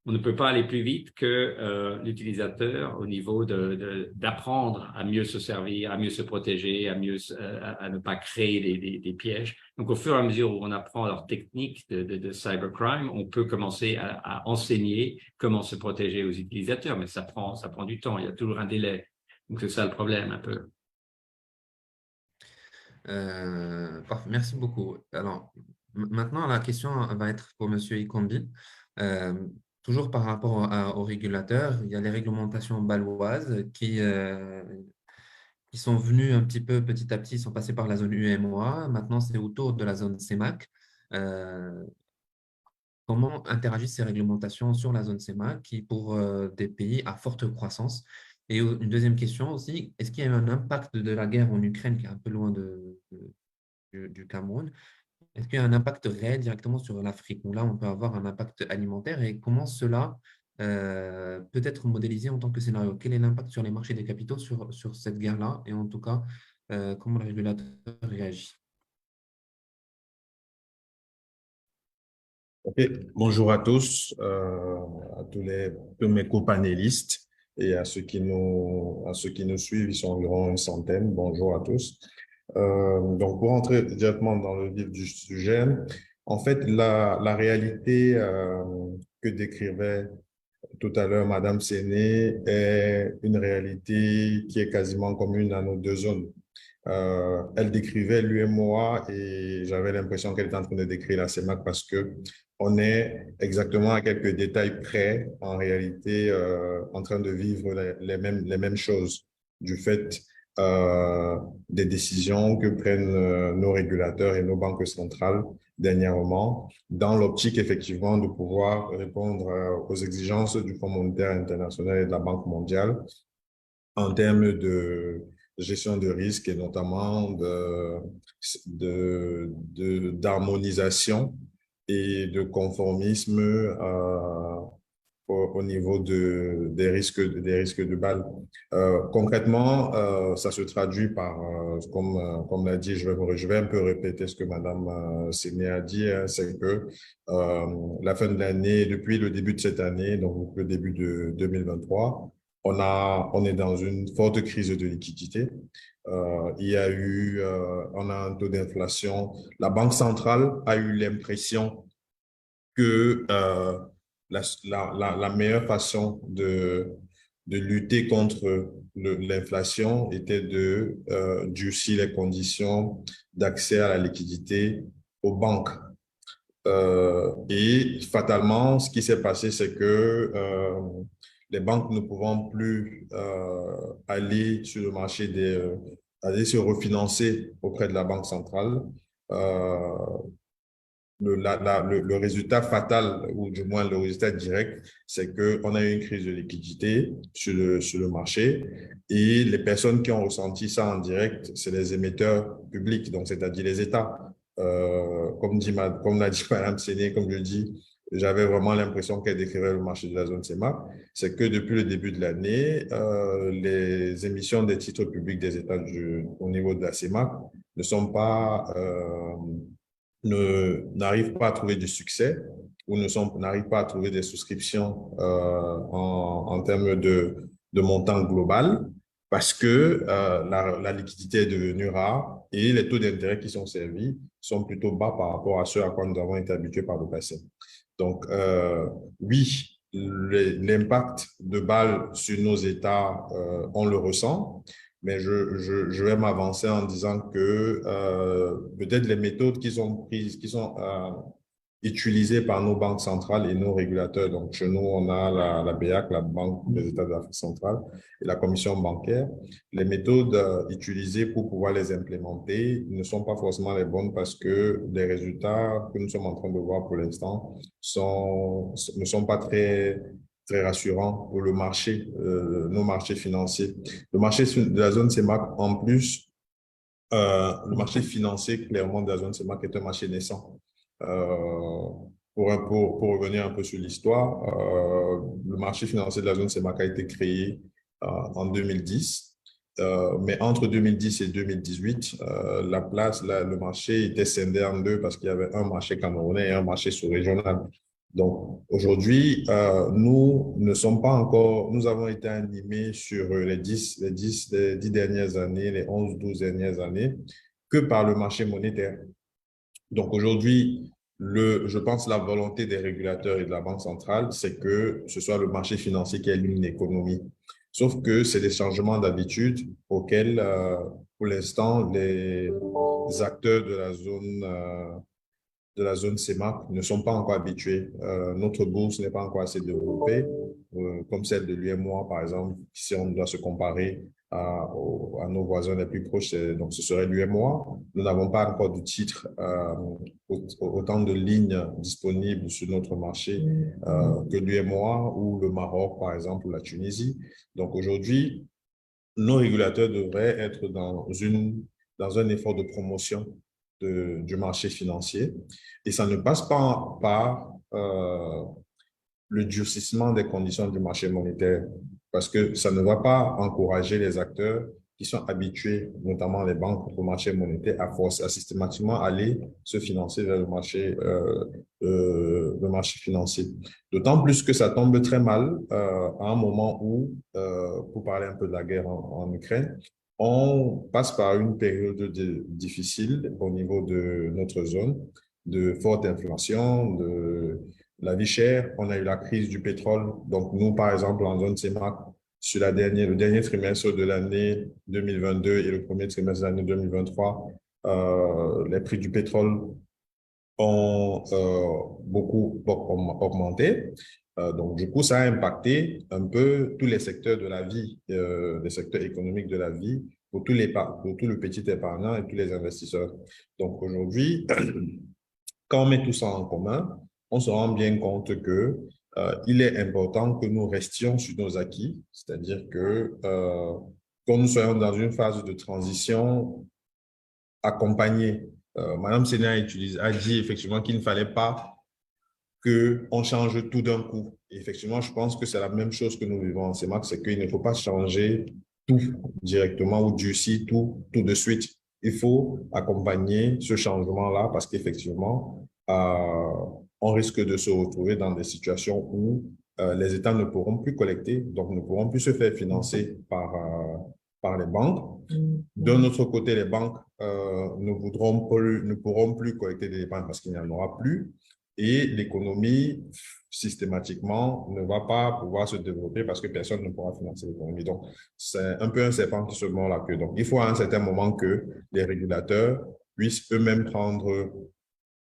On ne peut pas aller plus vite que l'utilisateur au niveau d'apprendre à mieux se servir, à mieux se protéger, à ne pas créer des pièges. Donc, au fur et à mesure où on apprend leurs techniques de cybercrime, on peut commencer à enseigner comment se protéger aux utilisateurs, mais ça prend du temps, il y a toujours un délai. Donc, c'est ça le problème un peu. Parfait, merci beaucoup. Alors, maintenant, la question va être pour M. Ikombi. Euh, Toujours par rapport aux régulateurs, il y a les réglementations baloises qui sont venues un petit peu petit à petit, ils sont passés par la zone UEMOA. Maintenant, c'est autour de la zone CEMAC. Euh, Comment interagissent ces réglementations sur la zone CEMAC qui, pour des pays à forte croissance? Et une deuxième question aussi, est-ce qu'il y a eu un impact de la guerre en Ukraine, qui est un peu loin du Cameroun? Est-ce qu'il y a un impact réel directement sur l'Afrique, où là, on peut avoir un impact alimentaire et comment cela peut être modélisé en tant que scénario? Quel est l'impact sur les marchés des capitaux sur cette guerre-là et en tout cas, comment le régulateur réagit? Ok. Bonjour à tous, à tous mes copanélistes et à ceux qui nous suivent, ils sont environ une centaine. Bonjour à tous. Donc, pour entrer directement dans le vif du sujet, en fait, la réalité que décrivait tout à l'heure Madame Séné est une réalité qui est quasiment commune à nos deux zones. Elle décrivait l'UEMOA et j'avais l'impression qu'elle était en train de décrire la CEMAC parce que on est exactement à quelques détails près, en réalité, en train de vivre les mêmes choses du fait des décisions que prennent nos régulateurs et nos banques centrales dernièrement, dans l'optique effectivement de pouvoir répondre aux exigences du Fonds monétaire international et de la Banque mondiale en termes de gestion de risque et notamment d'harmonisation et de conformisme au niveau des risques de Bâle. Concrètement, ça se traduit par, comme l'a dit, je vais un peu répéter ce que Madame Séné a dit, hein, c'est que la fin de l'année, depuis le début de cette année, donc le début de 2023, on est dans une forte crise de liquidité. On a un taux d'inflation. La Banque centrale a eu l'impression que la meilleure façon de lutter contre l'inflation était de durcir les conditions d'accès à la liquidité aux banques. Et fatalement, ce qui s'est passé, c'est que les banques ne pouvant plus aller sur le marché aller se refinancer auprès de la Banque centrale, le résultat fatal, ou du moins le résultat direct, c'est qu'on a eu une crise de liquidité sur le marché et les personnes qui ont ressenti ça en direct, c'est les émetteurs publics, donc c'est-à-dire les États. Comme l'a dit Mme Séné, comme je dis, j'avais vraiment l'impression qu'elle décrivait le marché de la zone CEMAC, c'est que depuis le début de l'année, les émissions des titres publics des États au niveau de la CEMAC ne sont pas... n'arrivent pas à trouver du succès ou n'arrivent pas à trouver des souscriptions en termes de montant global parce que la liquidité est devenue rare et les taux d'intérêt qui sont servis sont plutôt bas par rapport à ceux à quoi nous avons été habitués par le passé. Donc, oui, l'impact de Bâle sur nos États, on le ressent. Mais je vais m'avancer en disant que peut-être les méthodes qui sont prises, qui sont utilisées par nos banques centrales et nos régulateurs. Donc, chez nous, on a la BEAC, la Banque des États d'Afrique centrale, et la Commission bancaire. Les méthodes utilisées pour pouvoir les implémenter ne sont pas forcément les bonnes parce que les résultats que nous sommes en train de voir pour l'instant ne sont pas très rassurant pour le marché, nos marchés financiers. Le marché de la zone CEMAC, en plus, le marché financier, clairement, de la zone CEMAC est un marché naissant. Pour revenir un peu sur l'histoire, le marché financier de la zone CEMAC a été créé en 2010. Mais entre 2010 et 2018, le marché était scindé en deux parce qu'il y avait un marché camerounais et un marché sous-régional. Donc, aujourd'hui, nous avons été animés sur les 10 dernières années, les 11-12 dernières années, que par le marché monétaire. Donc, aujourd'hui, je pense la volonté des régulateurs et de la Banque centrale, c'est que ce soit le marché financier qui élimine l'économie. Sauf que c'est des changements d'habitude auxquels, pour l'instant, les acteurs de la zone CEMAC ne sont pas encore habitués. Notre bourse n'est pas encore assez développée, comme celle de l'UEMOA, par exemple. Si on doit se comparer à nos voisins les plus proches, donc ce serait l'UEMOA. Nous n'avons pas encore de titres, autant de lignes disponibles sur notre marché que l'UEMOA ou le Maroc, par exemple, ou la Tunisie. Donc aujourd'hui, nos régulateurs devraient être dans un effort de promotion du marché financier. Et ça ne passe pas par le durcissement des conditions du marché monétaire, parce que ça ne va pas encourager les acteurs qui sont habitués, notamment les banques, au marché monétaire, à systématiquement aller se financer vers le marché financier. D'autant plus que ça tombe très mal à un moment où, pour parler un peu de la guerre en Ukraine, on passe par une période difficile au niveau de notre zone, de forte inflation, de la vie chère. On a eu la crise du pétrole. Donc, nous, par exemple, en zone CEMAC, sur le dernier trimestre de l'année 2022 et le premier trimestre de l'année 2023, les prix du pétrole ont beaucoup augmenté. Donc, du coup, ça a impacté un peu tous les secteurs de la vie, les secteurs économiques de la vie, pour pour tout le petit épargnant et tous les investisseurs. Donc, aujourd'hui, quand on met tout ça en commun, on se rend bien compte que il est important que nous restions sur nos acquis, c'est-à-dire que nous soyons dans une phase de transition accompagnée. Madame Sénat a dit effectivement qu'il ne fallait pas qu'on change tout d'un coup. Et effectivement, je pense que c'est la même chose que nous vivons en CEMAC, c'est qu'il ne faut pas changer tout directement ou durcir tout de suite. Il faut accompagner ce changement-là parce qu'effectivement, on risque de se retrouver dans des situations où les États ne pourront plus collecter, donc ne pourront plus se faire financer par les banques. D'un autre côté, les banques ne pourront plus collecter des dépenses parce qu'il n'y en aura plus. Et l'économie, systématiquement, ne va pas pouvoir se développer parce que personne ne pourra financer l'économie. Donc, c'est un peu un serpent qui se mord la queue. Donc, il faut à un certain moment que les régulateurs puissent eux-mêmes prendre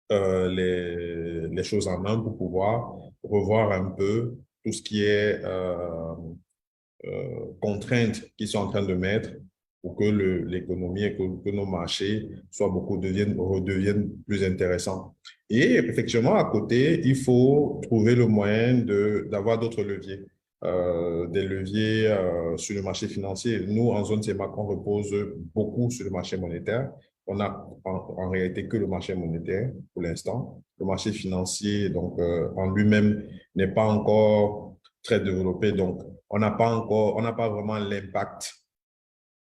les choses en main pour pouvoir revoir un peu tout ce qui est contraintes qu'ils sont en train de mettre pour que l'économie et que nos marchés redeviennent plus intéressants. Et effectivement, à côté, il faut trouver le moyen d'avoir d'autres leviers. Des leviers sur le marché financier. Nous, en zone CEMAC, on repose beaucoup sur le marché monétaire. On a en réalité que le marché monétaire pour l'instant. Le marché financier, donc, en lui-même, n'est pas encore très développé. Donc, on n'a pas vraiment l'impact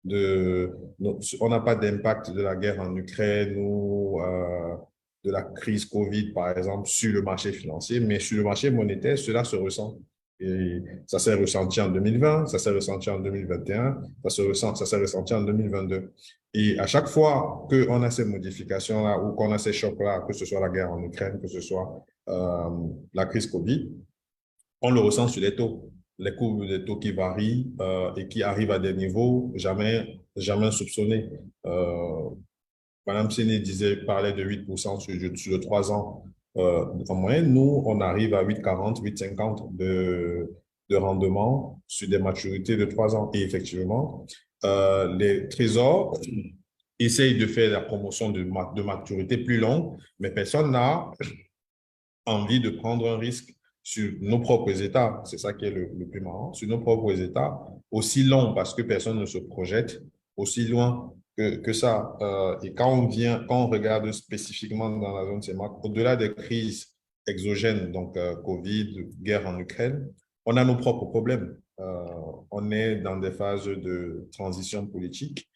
on n'a pas d'impact de la guerre en Ukraine ou de la crise Covid, par exemple, sur le marché financier, mais sur le marché monétaire, cela se ressent. Et ça s'est ressenti en 2020, ça s'est ressenti en 2021, ça s'est ressenti en 2022. Et à chaque fois qu'on a ces modifications-là ou qu'on a ces chocs-là, que ce soit la guerre en Ukraine, que ce soit la crise Covid, on le ressent sur les taux. Les courbes des taux qui varient et qui arrivent à des niveaux jamais soupçonnés. Madame Séné parlait de 8% sur le 3 ans. En moyenne, nous, on arrive à 8,40, 8,50 de rendement sur des maturités de 3 ans. Et effectivement, les trésors essayent de faire la promotion de maturité plus longue, mais personne n'a envie de prendre un risque sur nos propres États, c'est ça qui est le plus marrant, sur nos propres États, aussi long parce que personne ne se projette aussi loin que ça. Et quand on regarde spécifiquement dans la zone CEMAC, au-delà des crises exogènes, donc Covid, guerre en Ukraine, on a nos propres problèmes. On est dans des phases de transition politique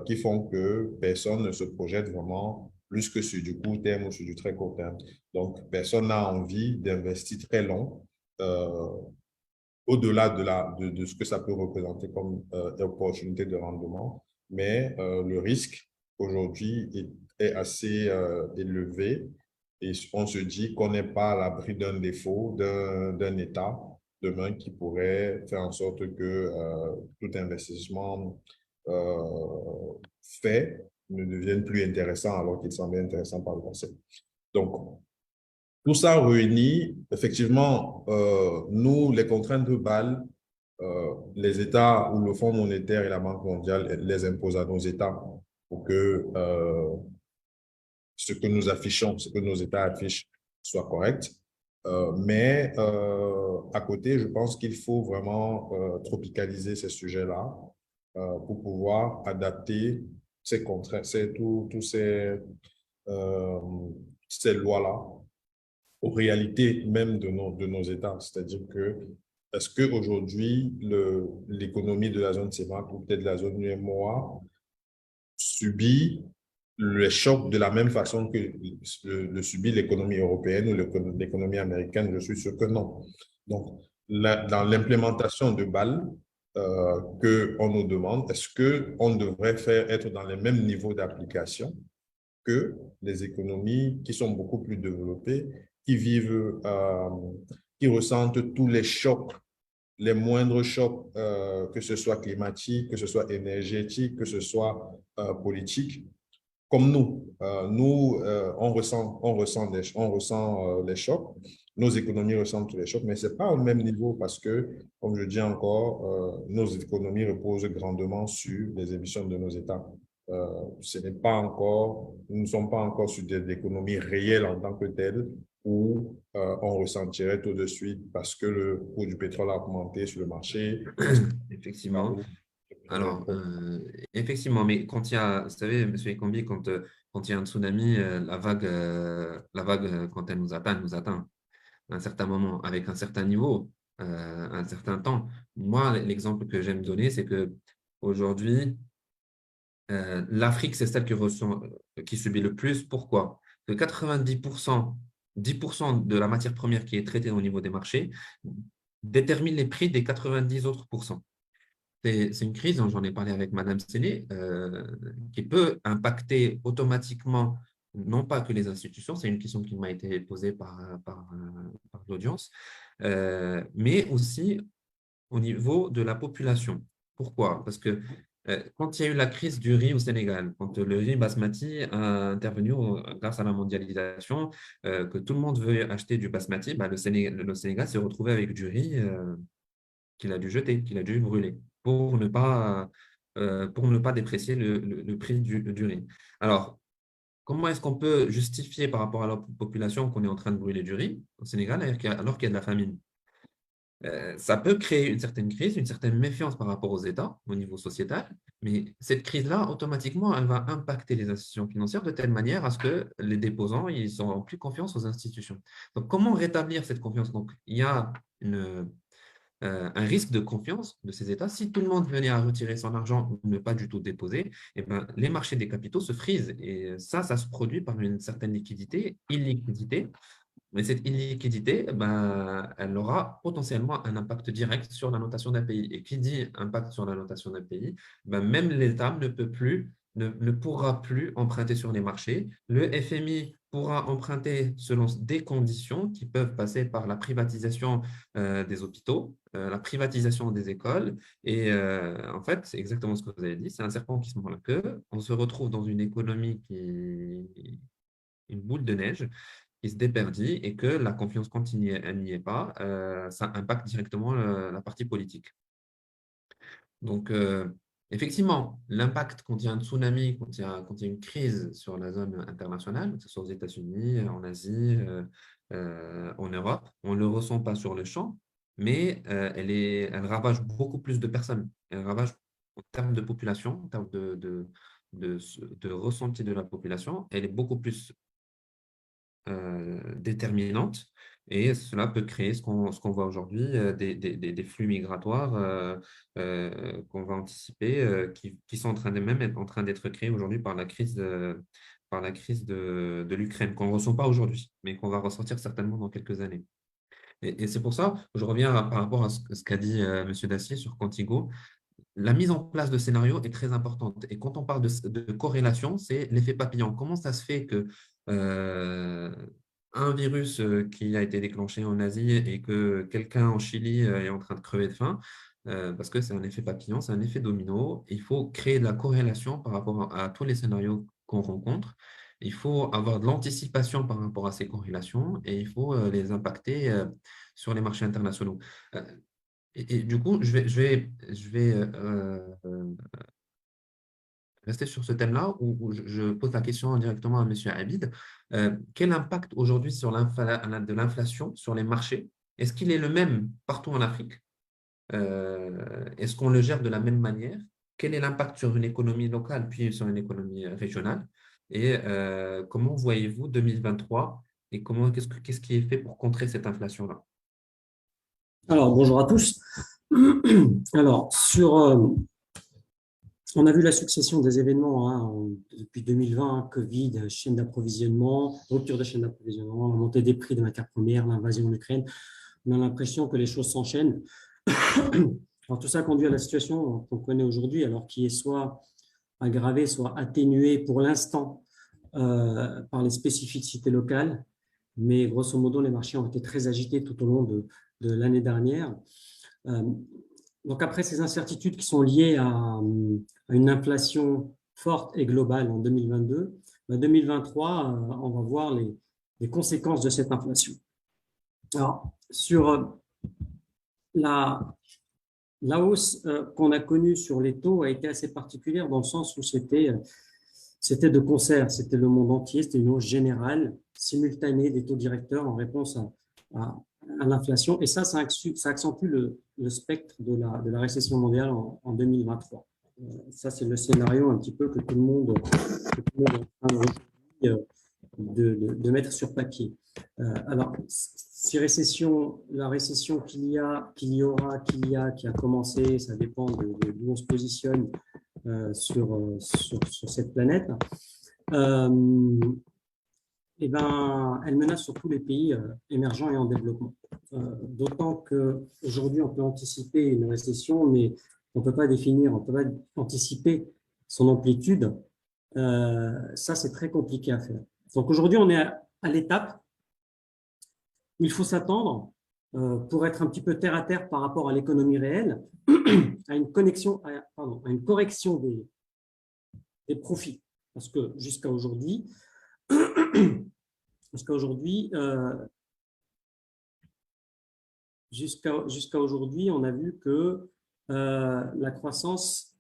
qui font que personne ne se projette vraiment plus que sur du court terme ou sur du très court terme. Donc, personne n'a envie d'investir très long au-delà de ce que ça peut représenter comme opportunité de rendement. Mais le risque aujourd'hui est assez élevé et on se dit qu'on n'est pas à l'abri d'un défaut d'un État demain qui pourrait faire en sorte que tout investissement fait ne devienne plus intéressant alors qu'il semblait intéressant par le passé. Donc, tout ça réuni, effectivement, nous, les contraintes de Bâle, les États ou le Fonds monétaire et la Banque mondiale les imposent à nos États pour que ce que nous affichons, ce que nos États affichent soit correct. Mais à côté, je pense qu'il faut vraiment tropicaliser ces sujets-là pour pouvoir adapter ces contraintes, tous ces lois-là aux réalités même de nos États. C'est-à-dire que est-ce qu'aujourd'hui, l'économie de la zone CEMAC ou peut-être de la zone UEMOA subit le choc de la même façon que le subit l'économie européenne ou l'économie américaine? Je suis sûr que non. Donc, dans l'implémentation de Bâle, qu'on nous demande, est-ce qu'on devrait être dans les mêmes niveaux d'application que les économies qui sont beaucoup plus développées, qui ressentent tous les chocs les moindres chocs, que ce soit climatique, que ce soit énergétique, que ce soit politique, comme nous. On ressent les chocs. Nos économies ressentent les chocs, mais ce n'est pas au même niveau parce que, comme je dis encore, nos économies reposent grandement sur les émissions de nos États. Nous ne sommes pas encore sur des économies réelles en tant que telles où on ressentirait tout de suite parce que le coût du pétrole a augmenté sur le marché. Effectivement. Alors, effectivement, mais quand il y a, vous savez, M. Ekambi, quand il y a un tsunami, la vague, quand elle nous atteint à un certain moment, avec un certain niveau, un certain temps. Moi, l'exemple que j'aime donner, c'est que aujourd'hui, l'Afrique, c'est celle qui subit le plus. Pourquoi? Que 90%, 10% de la matière première qui est traitée au niveau des marchés détermine les prix des 90 autres pourcents. C'est une crise, j'en ai parlé avec Madame Séné, qui peut impacter automatiquement, non pas que les institutions, c'est une question qui m'a été posée par l'audience, mais aussi au niveau de la population. Pourquoi? Parce que quand il y a eu la crise du riz au Sénégal, quand le riz basmati a intervenu grâce à la mondialisation, que tout le monde veut acheter du basmati, bah, le Sénégal s'est retrouvé avec du riz qu'il a dû jeter, qu'il a dû brûler pour ne pas déprécier le prix du riz. Alors, comment est-ce qu'on peut justifier par rapport à la population qu'on est en train de brûler du riz au Sénégal alors qu'il y a de la famine? Ça peut créer une certaine crise, une certaine méfiance par rapport aux États au niveau sociétal, mais cette crise-là, automatiquement, elle va impacter les institutions financières de telle manière à ce que les déposants, ils n'ont plus confiance aux institutions. Donc, comment rétablir cette confiance? Donc, il y a un risque de confiance de ces États. Si tout le monde venait à retirer son argent ou ne pas du tout déposer, eh ben, les marchés des capitaux se frisent. Et ça se produit par une certaine illiquidité. Mais cette illiquidité, ben, elle aura potentiellement un impact direct sur la notation d'un pays. Et qui dit impact sur la notation d'un pays, ben, même l'État ne pourra plus emprunter sur les marchés. Le FMI pourra emprunter selon des conditions qui peuvent passer par la privatisation des hôpitaux, la privatisation des écoles. Et en fait, c'est exactement ce que vous avez dit, c'est un serpent qui se mord la queue. On se retrouve dans une économie une boule de neige qui se déperdit et que la confiance, quand elle n'y est pas, ça impacte directement la partie politique. Donc, effectivement, l'impact quand il y a un tsunami, quand il y a une crise sur la zone internationale, que ce soit aux États-Unis, en Asie, en Europe, on ne le ressent pas sur le champ, mais elle ravage beaucoup plus de personnes. Elle ravage en termes de population, en termes de ressenti de la population, elle est beaucoup plus déterminante et cela peut créer ce qu'on voit aujourd'hui, des flux migratoires qu'on va anticiper, qui sont même être en train d'être créés aujourd'hui par la crise de l'Ukraine, qu'on ne ressent pas aujourd'hui, mais qu'on va ressentir certainement dans quelques années. Et c'est pour ça que je reviens par rapport à ce qu'a dit M. Dacier sur Contigo. La mise en place de scénarios est très importante. Et quand on parle de corrélation, c'est l'effet papillon. Comment ça se fait que euh, un virus qui a été déclenché en Asie et que quelqu'un en Chili est en train de crever de faim, parce que c'est un effet papillon, c'est un effet domino. Il faut créer de la corrélation par rapport à tous les scénarios qu'on rencontre. Il faut avoir de l'anticipation par rapport à ces corrélations et il faut les impacter sur les marchés internationaux. Euh, et du coup, je vais rester sur ce thème-là où je pose la question directement à M. Habib. Quel impact aujourd'hui de l'inflation sur les marchés? Est-ce qu'il est le même partout en Afrique? Est-ce qu'on le gère de la même manière? Quel est l'impact sur une économie locale puis sur une économie régionale? Et comment voyez-vous 2023 et qu'est-ce qui est fait pour contrer cette inflation-là? Alors, bonjour à tous. Alors, on a vu la succession des événements depuis 2020, Covid, chaîne d'approvisionnement, rupture de chaîne d'approvisionnement, la montée des prix des matières premières, l'invasion en Ukraine. On a l'impression que les choses s'enchaînent. Alors, tout ça conduit à la situation qu'on connaît aujourd'hui, alors qui est soit aggravée, soit atténuée pour l'instant par les spécificités locales. Mais grosso modo, les marchés ont été très agités tout au long de l'année dernière. Donc, après ces incertitudes qui sont liées à une inflation forte et globale en 2022, en 2023, on va voir les conséquences de cette inflation. Alors, sur la hausse qu'on a connue sur les taux a été assez particulière dans le sens où c'était de concert, c'était le monde entier, c'était une hausse générale, simultanée des taux directeurs en réponse à l'inflation. Et ça accentue le spectre de la récession mondiale en 2023. Ça, c'est le scénario un petit peu que tout le monde est en train de mettre sur papier. Alors, la récession qui a commencé, ça dépend d'où on se positionne sur cette planète. Eh ben, elle menace surtout les pays émergents et en développement. D'autant qu'aujourd'hui, on peut anticiper une récession, mais on peut pas anticiper son amplitude. Ça, c'est très compliqué à faire. Donc aujourd'hui, on est à l'étape où il faut s'attendre, pour être un petit peu terre à terre par rapport à l'économie réelle, à une correction des profits. Parce que jusqu'à aujourd'hui, on a vu que la croissance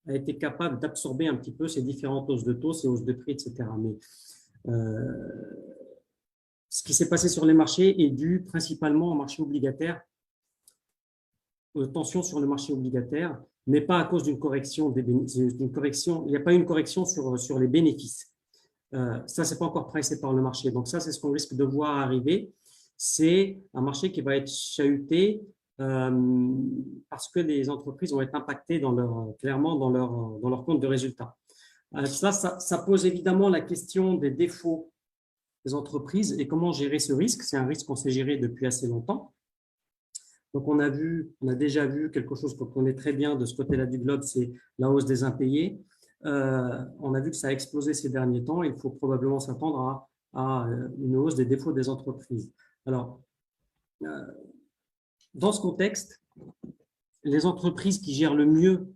a été capable d'absorber un petit peu ces différentes hausses de taux, ces hausses de prix, etc. Mais ce qui s'est passé sur les marchés est dû principalement au marché obligataire, aux tensions sur le marché obligataire, mais pas à cause d'une correction. Il n'y a pas eu une correction sur les bénéfices. Ça, c'est pas encore pricé par le marché. Donc ça, c'est ce qu'on risque de voir arriver. C'est un marché qui va être chahuté parce que les entreprises vont être impactées clairement dans leur compte de résultats. Ça pose évidemment la question des défauts des entreprises et comment gérer ce risque. C'est un risque qu'on sait gérer depuis assez longtemps. Donc, on a déjà vu quelque chose qu'on connaît très bien de ce côté-là du globe, c'est la hausse des impayés. On a vu que ça a explosé ces derniers temps. Il faut probablement s'attendre à une hausse des défauts des entreprises. Alors, dans ce contexte, les entreprises qui gèrent le mieux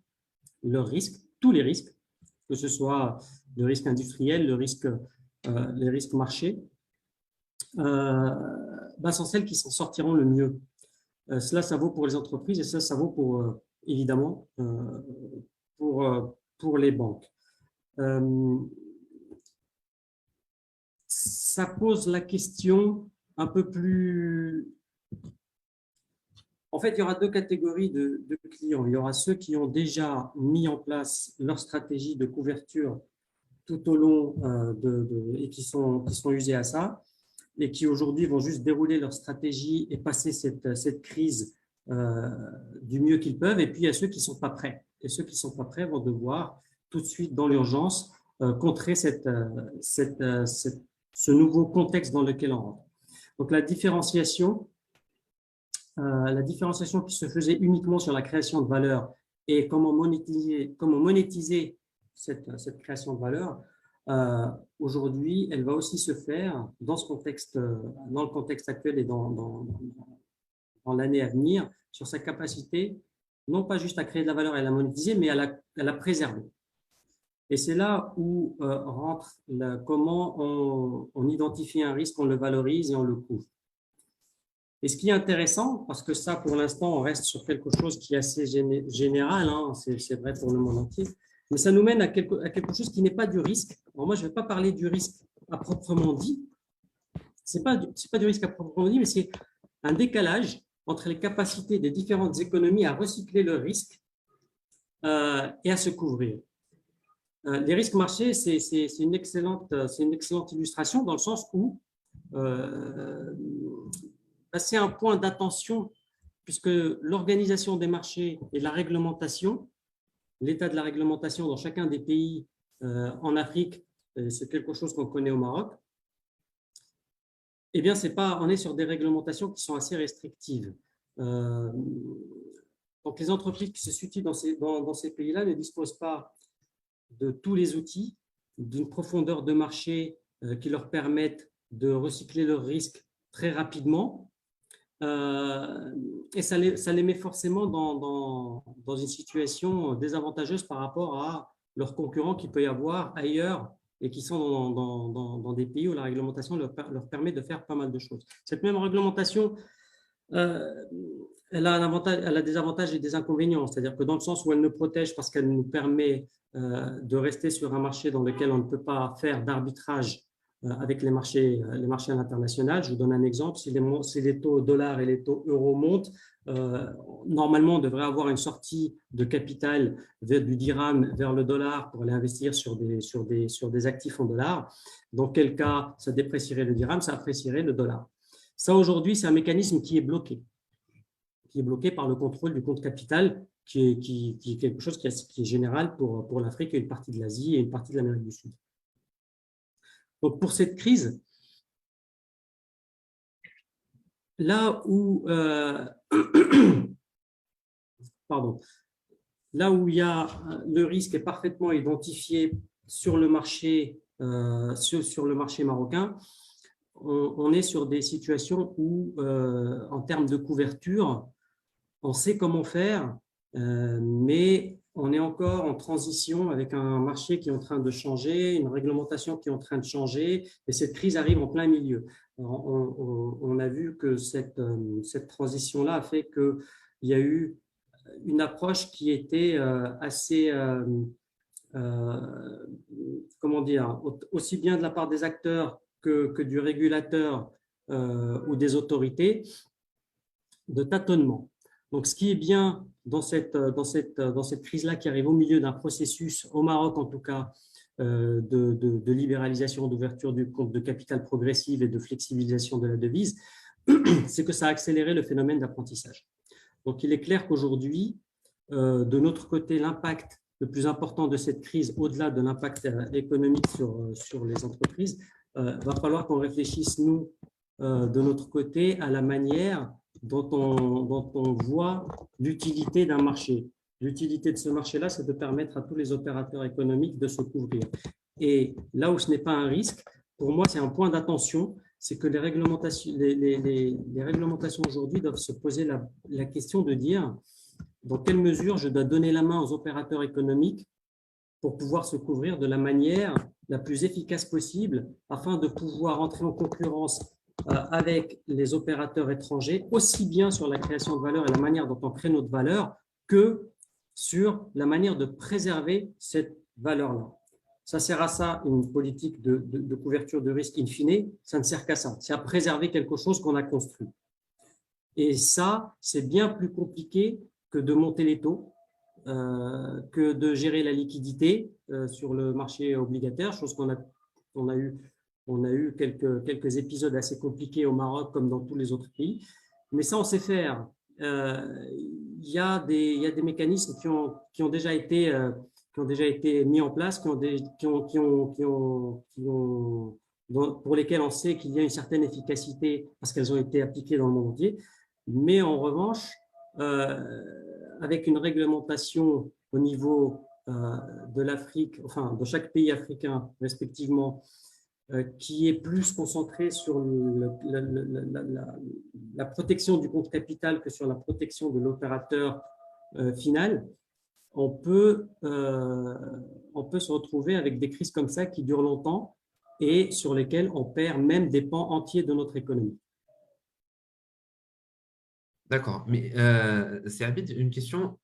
leurs risques, tous les risques, que ce soit le risque industriel, les risques marchés, sont celles qui s'en sortiront le mieux. Cela, ça vaut pour les entreprises et ça vaut évidemment pour les banques. Ça pose la question un peu plus… En fait, il y aura deux catégories de clients. Il y aura ceux qui ont déjà mis en place leur stratégie de couverture tout au long et qui sont usés à ça et qui aujourd'hui vont juste dérouler leur stratégie et passer cette crise du mieux qu'ils peuvent. Et puis, il y a ceux qui ne sont pas prêts. Et ceux qui ne sont pas prêts vont devoir tout de suite, dans l'urgence, contrer ce nouveau contexte dans lequel on rentre. Donc, la différenciation qui se faisait uniquement sur la création de valeur et comment monétiser cette création de valeur, aujourd'hui, elle va aussi se faire dans le contexte actuel et dans l'année à venir, sur sa capacité, non pas juste à créer de la valeur et à la monétiser, mais à la préserver. Et c'est là où rentre comment on identifie un risque, on le valorise et on le couvre. Et ce qui est intéressant, parce que ça, pour l'instant, on reste sur quelque chose qui est assez général, hein, c'est vrai pour le monde entier, mais ça nous mène à quelque chose qui n'est pas du risque. Alors moi, je ne vais pas parler du risque à proprement dit. C'est pas du risque à proprement dit, mais c'est un décalage entre les capacités des différentes économies à recycler le risque et à se couvrir. Les risques marchés, c'est une excellente illustration dans le sens où c'est un point d'attention puisque l'organisation des marchés et la réglementation, l'état de la réglementation dans chacun des pays en Afrique, c'est quelque chose qu'on connaît au Maroc. Eh bien, on est sur des réglementations qui sont assez restrictives. Donc, les entreprises qui se situent dans ces pays-là ne disposent pas de tous les outils, d'une profondeur de marché qui leur permettent de recycler leurs risques très rapidement. et ça les met forcément dans une situation désavantageuse par rapport à leurs concurrents qu'il peut y avoir ailleurs et qui sont dans des pays où la réglementation leur permet de faire pas mal de choses. Cette même réglementation, elle a des avantages et des inconvénients, c'est-à-dire que dans le sens où elle nous protège parce qu'elle nous permet de rester sur un marché dans lequel on ne peut pas faire d'arbitrage avec les marchés à l'international. Je vous donne un exemple. Si les taux dollars et les taux euros montent, normalement, on devrait avoir une sortie de capital du dirham vers le dollar pour aller investir sur des actifs en dollars. Dans quel cas, ça déprécierait le dirham, ça apprécierait le dollar. Ça, aujourd'hui, c'est un mécanisme qui est bloqué par le contrôle du compte capital, qui est quelque chose qui est général pour l'Afrique et une partie de l'Asie et une partie de l'Amérique du Sud. Donc, pour cette crise, là où il y a le risque est parfaitement identifié sur le marché marocain, on est sur des situations où, en termes de couverture, on sait comment faire, mais on est encore en transition avec un marché qui est en train de changer, une réglementation qui est en train de changer, et cette crise arrive en plein milieu. Alors, on a vu que cette transition-là a fait qu'il y a eu une approche qui était assez, comment dire, aussi bien de la part des acteurs que du régulateur ou des autorités, de tâtonnement. Donc, ce qui est bien dans cette crise-là qui arrive au milieu d'un processus, au Maroc en tout cas, de libéralisation, d'ouverture du compte de capital progressive et de flexibilisation de la devise, c'est que ça a accéléré le phénomène d'apprentissage. Donc, il est clair qu'aujourd'hui, de notre côté, l'impact le plus important de cette crise, au-delà de l'impact économique sur les entreprises, va falloir qu'on réfléchisse, nous, de notre côté, à la manière dont on voit l'utilité d'un marché. L'utilité de ce marché-là, c'est de permettre à tous les opérateurs économiques de se couvrir. Et là où ce n'est pas un risque, pour moi, c'est un point d'attention, c'est que les réglementations aujourd'hui doivent se poser la question de dire dans quelle mesure je dois donner la main aux opérateurs économiques pour pouvoir se couvrir de la manière la plus efficace possible afin de pouvoir entrer en concurrence avec les opérateurs étrangers, aussi bien sur la création de valeur et la manière dont on crée notre valeur que sur la manière de préserver cette valeur-là. Ça sert à ça, une politique de couverture de risque in fine, ça ne sert qu'à ça, c'est à préserver quelque chose qu'on a construit. Et ça, c'est bien plus compliqué que de monter les taux, que de gérer la liquidité sur le marché obligataire, chose qu'on a eu quelques épisodes assez compliqués au Maroc comme dans tous les autres pays. Mais ça, on sait faire. Il y a des mécanismes qui ont déjà été mis en place, pour lesquels on sait qu'il y a une certaine efficacité parce qu'elles ont été appliquées dans le monde entier. Mais en revanche, avec une réglementation au niveau de l'Afrique, enfin de chaque pays africain respectivement, qui est plus concentrée sur la protection du compte capital que sur la protection de l'opérateur final, on peut se retrouver avec des crises comme ça qui durent longtemps et sur lesquelles on perd même des pans entiers de notre économie. D'accord, mais c'est rapide, une question.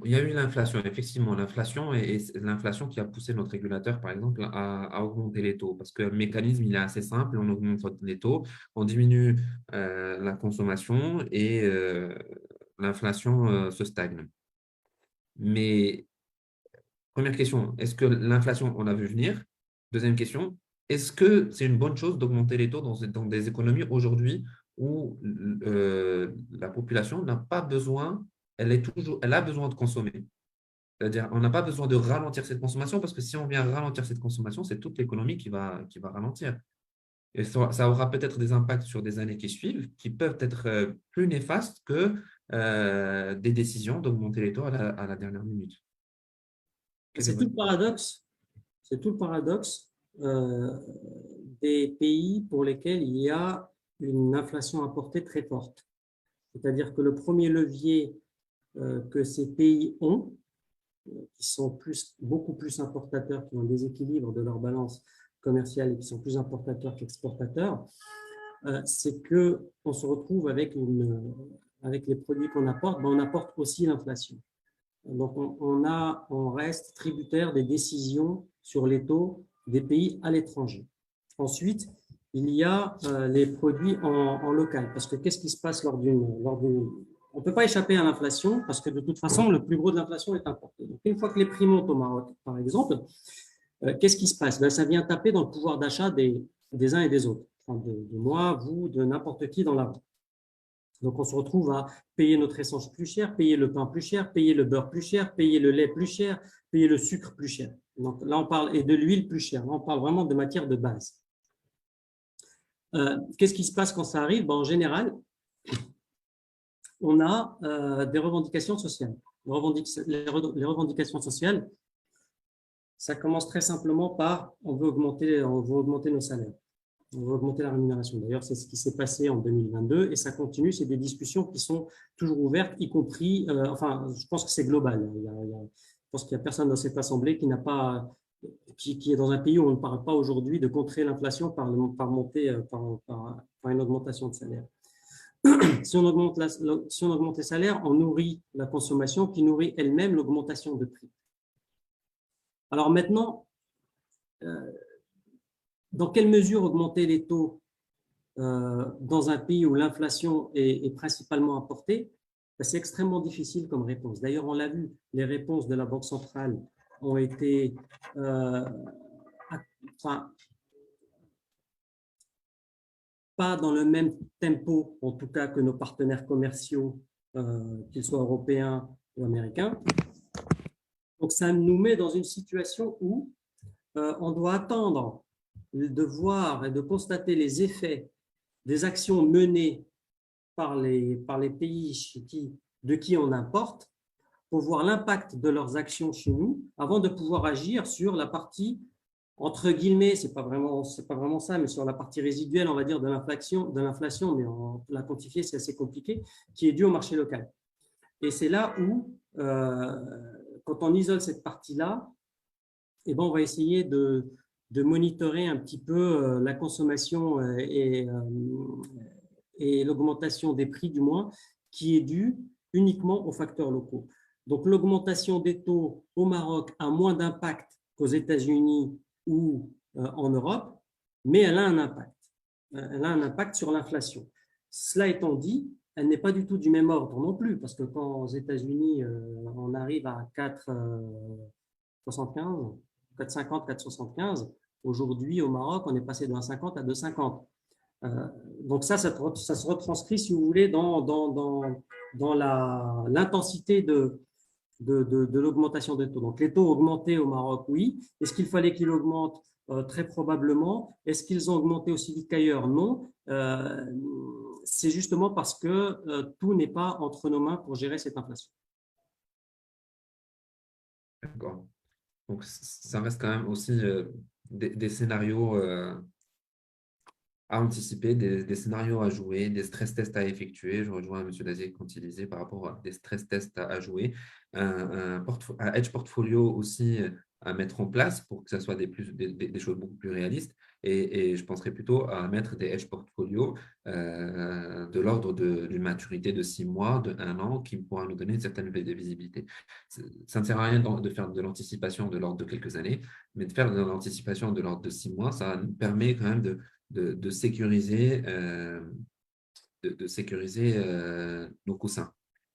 Il y a eu l'inflation, effectivement, l'inflation et l'inflation qui a poussé notre régulateur, par exemple, à augmenter les taux. Parce que le mécanisme, il est assez simple, on augmente les taux, on diminue la consommation et l'inflation se stagne. Mais première question, est-ce que l'inflation, on l'a vu venir? Deuxième question, est-ce que c'est une bonne chose d'augmenter les taux dans des économies aujourd'hui où la population n'a pas besoin, elle a besoin de consommer. C'est-à-dire, on n'a pas besoin de ralentir cette consommation parce que si on vient ralentir cette consommation, c'est toute l'économie qui va ralentir. Et ça aura peut-être des impacts sur des années qui suivent qui peuvent être plus néfastes que des décisions d'augmenter les taux à la dernière minute. C'est tout le paradoxe. C'est tout le paradoxe des pays pour lesquels il y a une inflation importée très forte. C'est-à-dire que le premier levier que ces pays ont, qui sont beaucoup plus importateurs, qui ont un déséquilibre de leur balance commerciale et qui sont plus importateurs qu'exportateurs, c'est qu'on se retrouve avec les produits qu'on apporte, on apporte aussi l'inflation. Donc, on reste tributaire des décisions sur les taux des pays à l'étranger. Ensuite, il y a les produits en local. Parce que qu'est-ce qui se passe lors d'une… On ne peut pas échapper à l'inflation parce que de toute façon, le plus gros de l'inflation est importé. Donc, une fois que les prix montent au Maroc, par exemple, qu'est-ce qui se passe? Ça vient taper dans le pouvoir d'achat des uns et des autres. Enfin, de moi, vous, de n'importe qui dans la rue. Donc, on se retrouve à payer notre essence plus cher, payer le pain plus cher, payer le beurre plus cher, payer le lait plus cher, payer le sucre plus cher. Donc, là, on parle et de l'huile plus chère. Là, on parle vraiment de matières de base. Qu'est-ce qui se passe quand ça arrive? En général, on a des revendications sociales. Les revendications sociales, ça commence très simplement par on veut augmenter nos salaires. On veut augmenter la rémunération. D'ailleurs, c'est ce qui s'est passé en 2022 et ça continue. C'est des discussions qui sont toujours ouvertes, y compris, je pense que c'est global. Je pense qu'il n'y a personne dans cette assemblée qui est dans un pays où on ne parle pas aujourd'hui de contrer l'inflation par une augmentation de salaire. Si on augmente les salaires, on nourrit la consommation qui nourrit elle-même l'augmentation de prix. Alors maintenant, dans quelle mesure augmenter les taux dans un pays où l'inflation est principalement importée? C'est extrêmement difficile comme réponse. D'ailleurs, on l'a vu, les réponses de la Banque centrale ont été pas dans le même tempo, en tout cas, que nos partenaires commerciaux, qu'ils soient européens ou américains. Donc, ça nous met dans une situation où on doit attendre de voir et de constater les effets des actions menées par les pays de qui on importe pour voir l'impact de leurs actions chez nous avant de pouvoir agir sur la partie, entre guillemets, c'est pas vraiment ça, mais sur la partie résiduelle, on va dire, de l'inflation, mais la quantifier, c'est assez compliqué, qui est due au marché local. Et c'est là où, quand on isole cette partie-là, on va essayer de monitorer un petit peu la consommation et l'augmentation des prix, du moins, qui est due uniquement aux facteurs locaux. Donc, l'augmentation des taux au Maroc a moins d'impact qu'aux États-Unis ou en Europe, mais elle a un impact. Elle a un impact sur l'inflation. Cela étant dit, elle n'est pas du tout du même ordre non plus, parce que quand aux États-Unis, on arrive à 4,75, 4,50, 4,75, aujourd'hui au Maroc, on est passé de 1,50 à 2,50. Donc ça se retranscrit, si vous voulez, dans l'intensité de l'augmentation des taux. Donc les taux augmentés au Maroc, oui. Est-ce qu'il fallait qu'ils augmentent? Très probablement. Est-ce qu'ils ont augmenté aussi vite qu'ailleurs? Non. C'est justement parce que tout n'est pas entre nos mains pour gérer cette inflation. D'accord. Donc, ça reste quand même aussi des scénarios à anticiper, des scénarios à jouer, des stress tests à effectuer. Je rejoins M. Dazier quand il disait par rapport à des stress tests à jouer, un hedge portfolio aussi à mettre en place pour que ça soit des choses beaucoup plus réalistes. Et je penserais plutôt à mettre des hedge portfolios de l'ordre d'une maturité de 6 mois, de 1 an, qui pourra nous donner une certaine visibilité. Ça ne sert à rien de faire de l'anticipation de l'ordre de quelques années, mais de faire de l'anticipation de l'ordre de 6 mois, ça nous permet quand même de sécuriser, nos coussins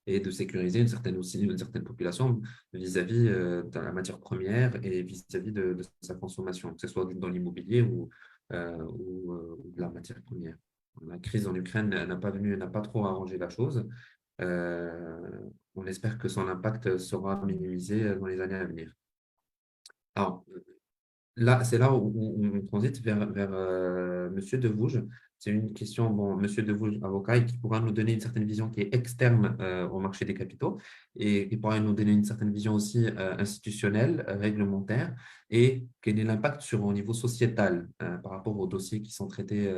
et de sécuriser une certaine population vis-à-vis de la matière première et vis-à-vis de sa consommation, que ce soit dans l'immobilier ou de la matière première. La crise en Ukraine n'a pas trop arrangé la chose. On espère que son impact sera minimisé dans les années à venir. Alors, là, c'est là où on transite vers Monsieur Devouge. C'est une question, Monsieur Devouge, avocat, qui pourra nous donner une certaine vision qui est externe au marché des capitaux et qui pourra nous donner une certaine vision aussi institutionnelle, réglementaire, et quel est l'impact au niveau sociétal par rapport aux dossiers qui sont traités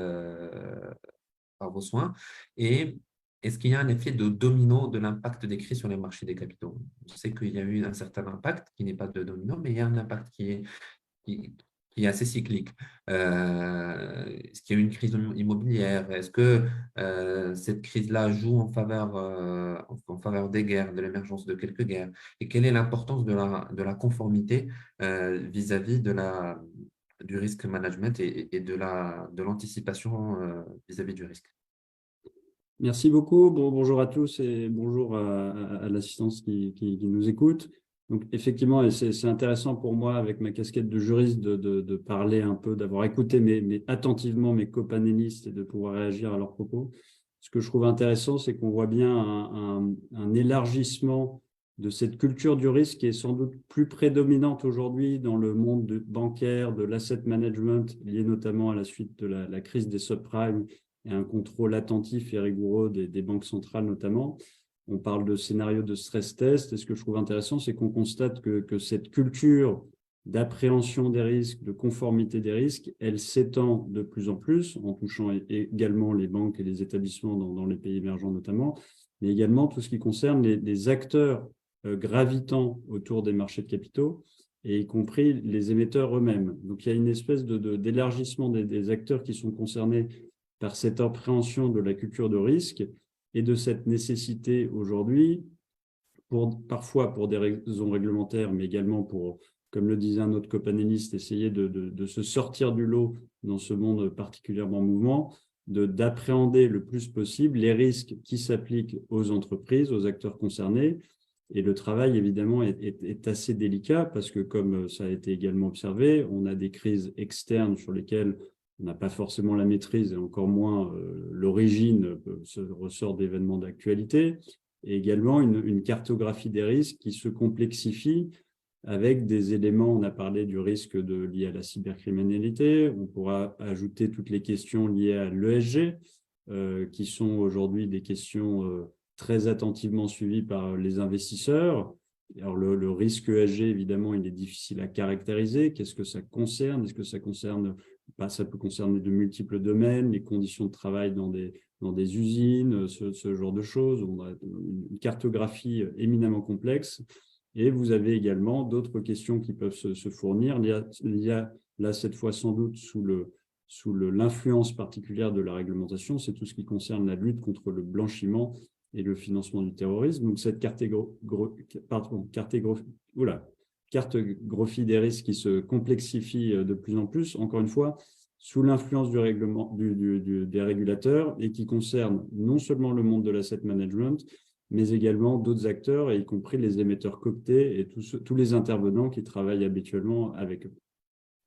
par vos soins? Et est-ce qu'il y a un effet de domino de l'impact des crises sur les marchés des capitaux? Je sais qu'il y a eu un certain impact qui n'est pas de domino, mais il y a un impact qui, qui est assez cyclique. Est-ce qu'il y a eu une crise immobilière? Est-ce que cette crise-là joue en faveur des guerres, de l'émergence de quelques guerres? Et quelle est l'importance de la conformité vis-à-vis du risque management et de l'anticipation vis-à-vis du risque? Merci beaucoup. Bonjour à tous et bonjour à l'assistance qui nous écoute. Donc, effectivement, et c'est intéressant pour moi, avec ma casquette de juriste, de parler un peu, d'avoir écouté attentivement mes copanélistes et de pouvoir réagir à leurs propos. Ce que je trouve intéressant, c'est qu'on voit bien un élargissement de cette culture du risque qui est sans doute plus prédominante aujourd'hui dans le monde bancaire, de l'asset management, lié notamment à la suite de la crise des subprimes et un contrôle attentif et rigoureux des banques centrales notamment. On parle de scénarios de stress test. Et ce que je trouve intéressant, c'est qu'on constate que cette culture d'appréhension des risques, de conformité des risques, elle s'étend de plus en plus, en touchant également les banques et les établissements dans les pays émergents notamment, mais également tout ce qui concerne les acteurs gravitant autour des marchés de capitaux, et y compris les émetteurs eux-mêmes. Donc, il y a une espèce d'élargissement des acteurs qui sont concernés par cette appréhension de la culture de risque et de cette nécessité aujourd'hui, parfois pour des raisons réglementaires, mais également pour, comme le disait un autre copanéliste, essayer de se sortir du lot dans ce monde particulièrement en mouvement, d'appréhender le plus possible les risques qui s'appliquent aux entreprises, aux acteurs concernés. Et le travail, évidemment, est assez délicat parce que, comme ça a été également observé, on a des crises externes sur lesquelles on n'a pas forcément la maîtrise et encore moins l'origine ressort d'événements d'actualité, et également une cartographie des risques qui se complexifie avec des éléments. On a parlé du risque lié à la cybercriminalité, on pourra ajouter toutes les questions liées à l'ESG, qui sont aujourd'hui des questions très attentivement suivies par les investisseurs. Alors le risque ESG, évidemment, il est difficile à caractériser. Qu'est-ce que ça concerne? Est-ce que ça concerne ça peut concerner de multiples domaines, les conditions de travail dans des usines, ce genre de choses. On a une cartographie éminemment complexe. Et vous avez également d'autres questions qui peuvent se fournir. Il y a là, cette fois, sans doute, sous l'influence particulière de la réglementation, c'est tout ce qui concerne la lutte contre le blanchiment et le financement du terrorisme. Donc, cette cartographie des risques qui se complexifie de plus en plus, encore une fois, sous l'influence du règlement des régulateurs, et qui concerne non seulement le monde de l'asset management, mais également d'autres acteurs, y compris les émetteurs cooptés et tous les intervenants qui travaillent habituellement avec eux.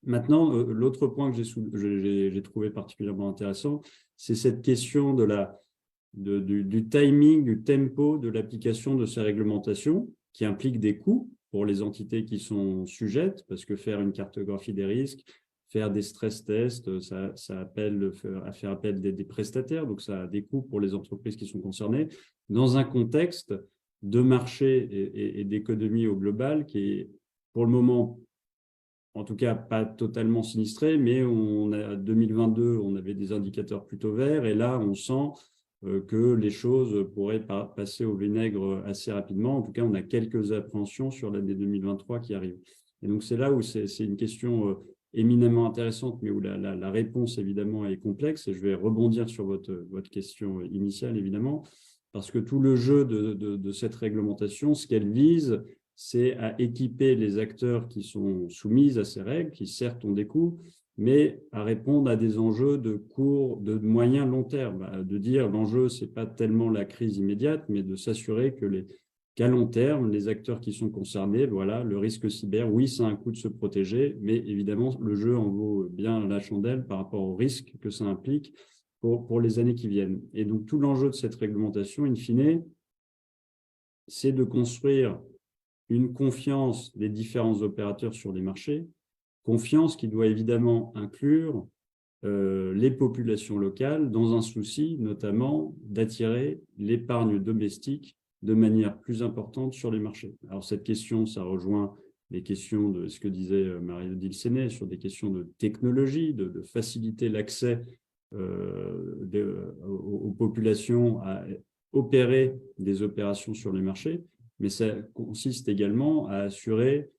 Maintenant, l'autre point que j'ai trouvé particulièrement intéressant, c'est cette question du timing, du tempo de l'application de ces réglementations, qui implique des coûts pour les entités qui sont sujettes, parce que faire une cartographie des risques, faire des stress tests, ça appelle à faire appel des prestataires, donc ça a des coûts pour les entreprises qui sont concernées, dans un contexte de marché et d'économie au global qui est, pour le moment, en tout cas pas totalement sinistré, mais 2022, on avait des indicateurs plutôt verts, et là, on sent que les choses pourraient passer au vinaigre assez rapidement. En tout cas, on a quelques appréhensions sur l'année 2023 qui arrive. Et donc, c'est là où c'est une question éminemment intéressante, mais où la réponse, évidemment, est complexe. Et je vais rebondir sur votre question initiale, évidemment, parce que tout le jeu de cette réglementation, ce qu'elle vise, c'est à équiper les acteurs qui sont soumis à ces règles, qui certes ont des coûts, mais à répondre à des enjeux de moyen, long terme, de dire l'enjeu, ce n'est pas tellement la crise immédiate, mais de s'assurer qu'à long terme, les acteurs qui sont concernés, voilà, le risque cyber, oui, ça a un coût de se protéger, mais évidemment, le jeu en vaut bien la chandelle par rapport au risque que ça implique pour les années qui viennent. Et donc, tout l'enjeu de cette réglementation, in fine, c'est de construire une confiance des différents opérateurs sur les marchés, confiance qui doit évidemment inclure les populations locales dans un souci notamment d'attirer l'épargne domestique de manière plus importante sur les marchés. Alors cette question, ça rejoint les questions de ce que disait Marie-Odile Séné sur des questions de technologie, de faciliter l'accès aux populations à opérer des opérations sur les marchés, mais ça consiste également à assurer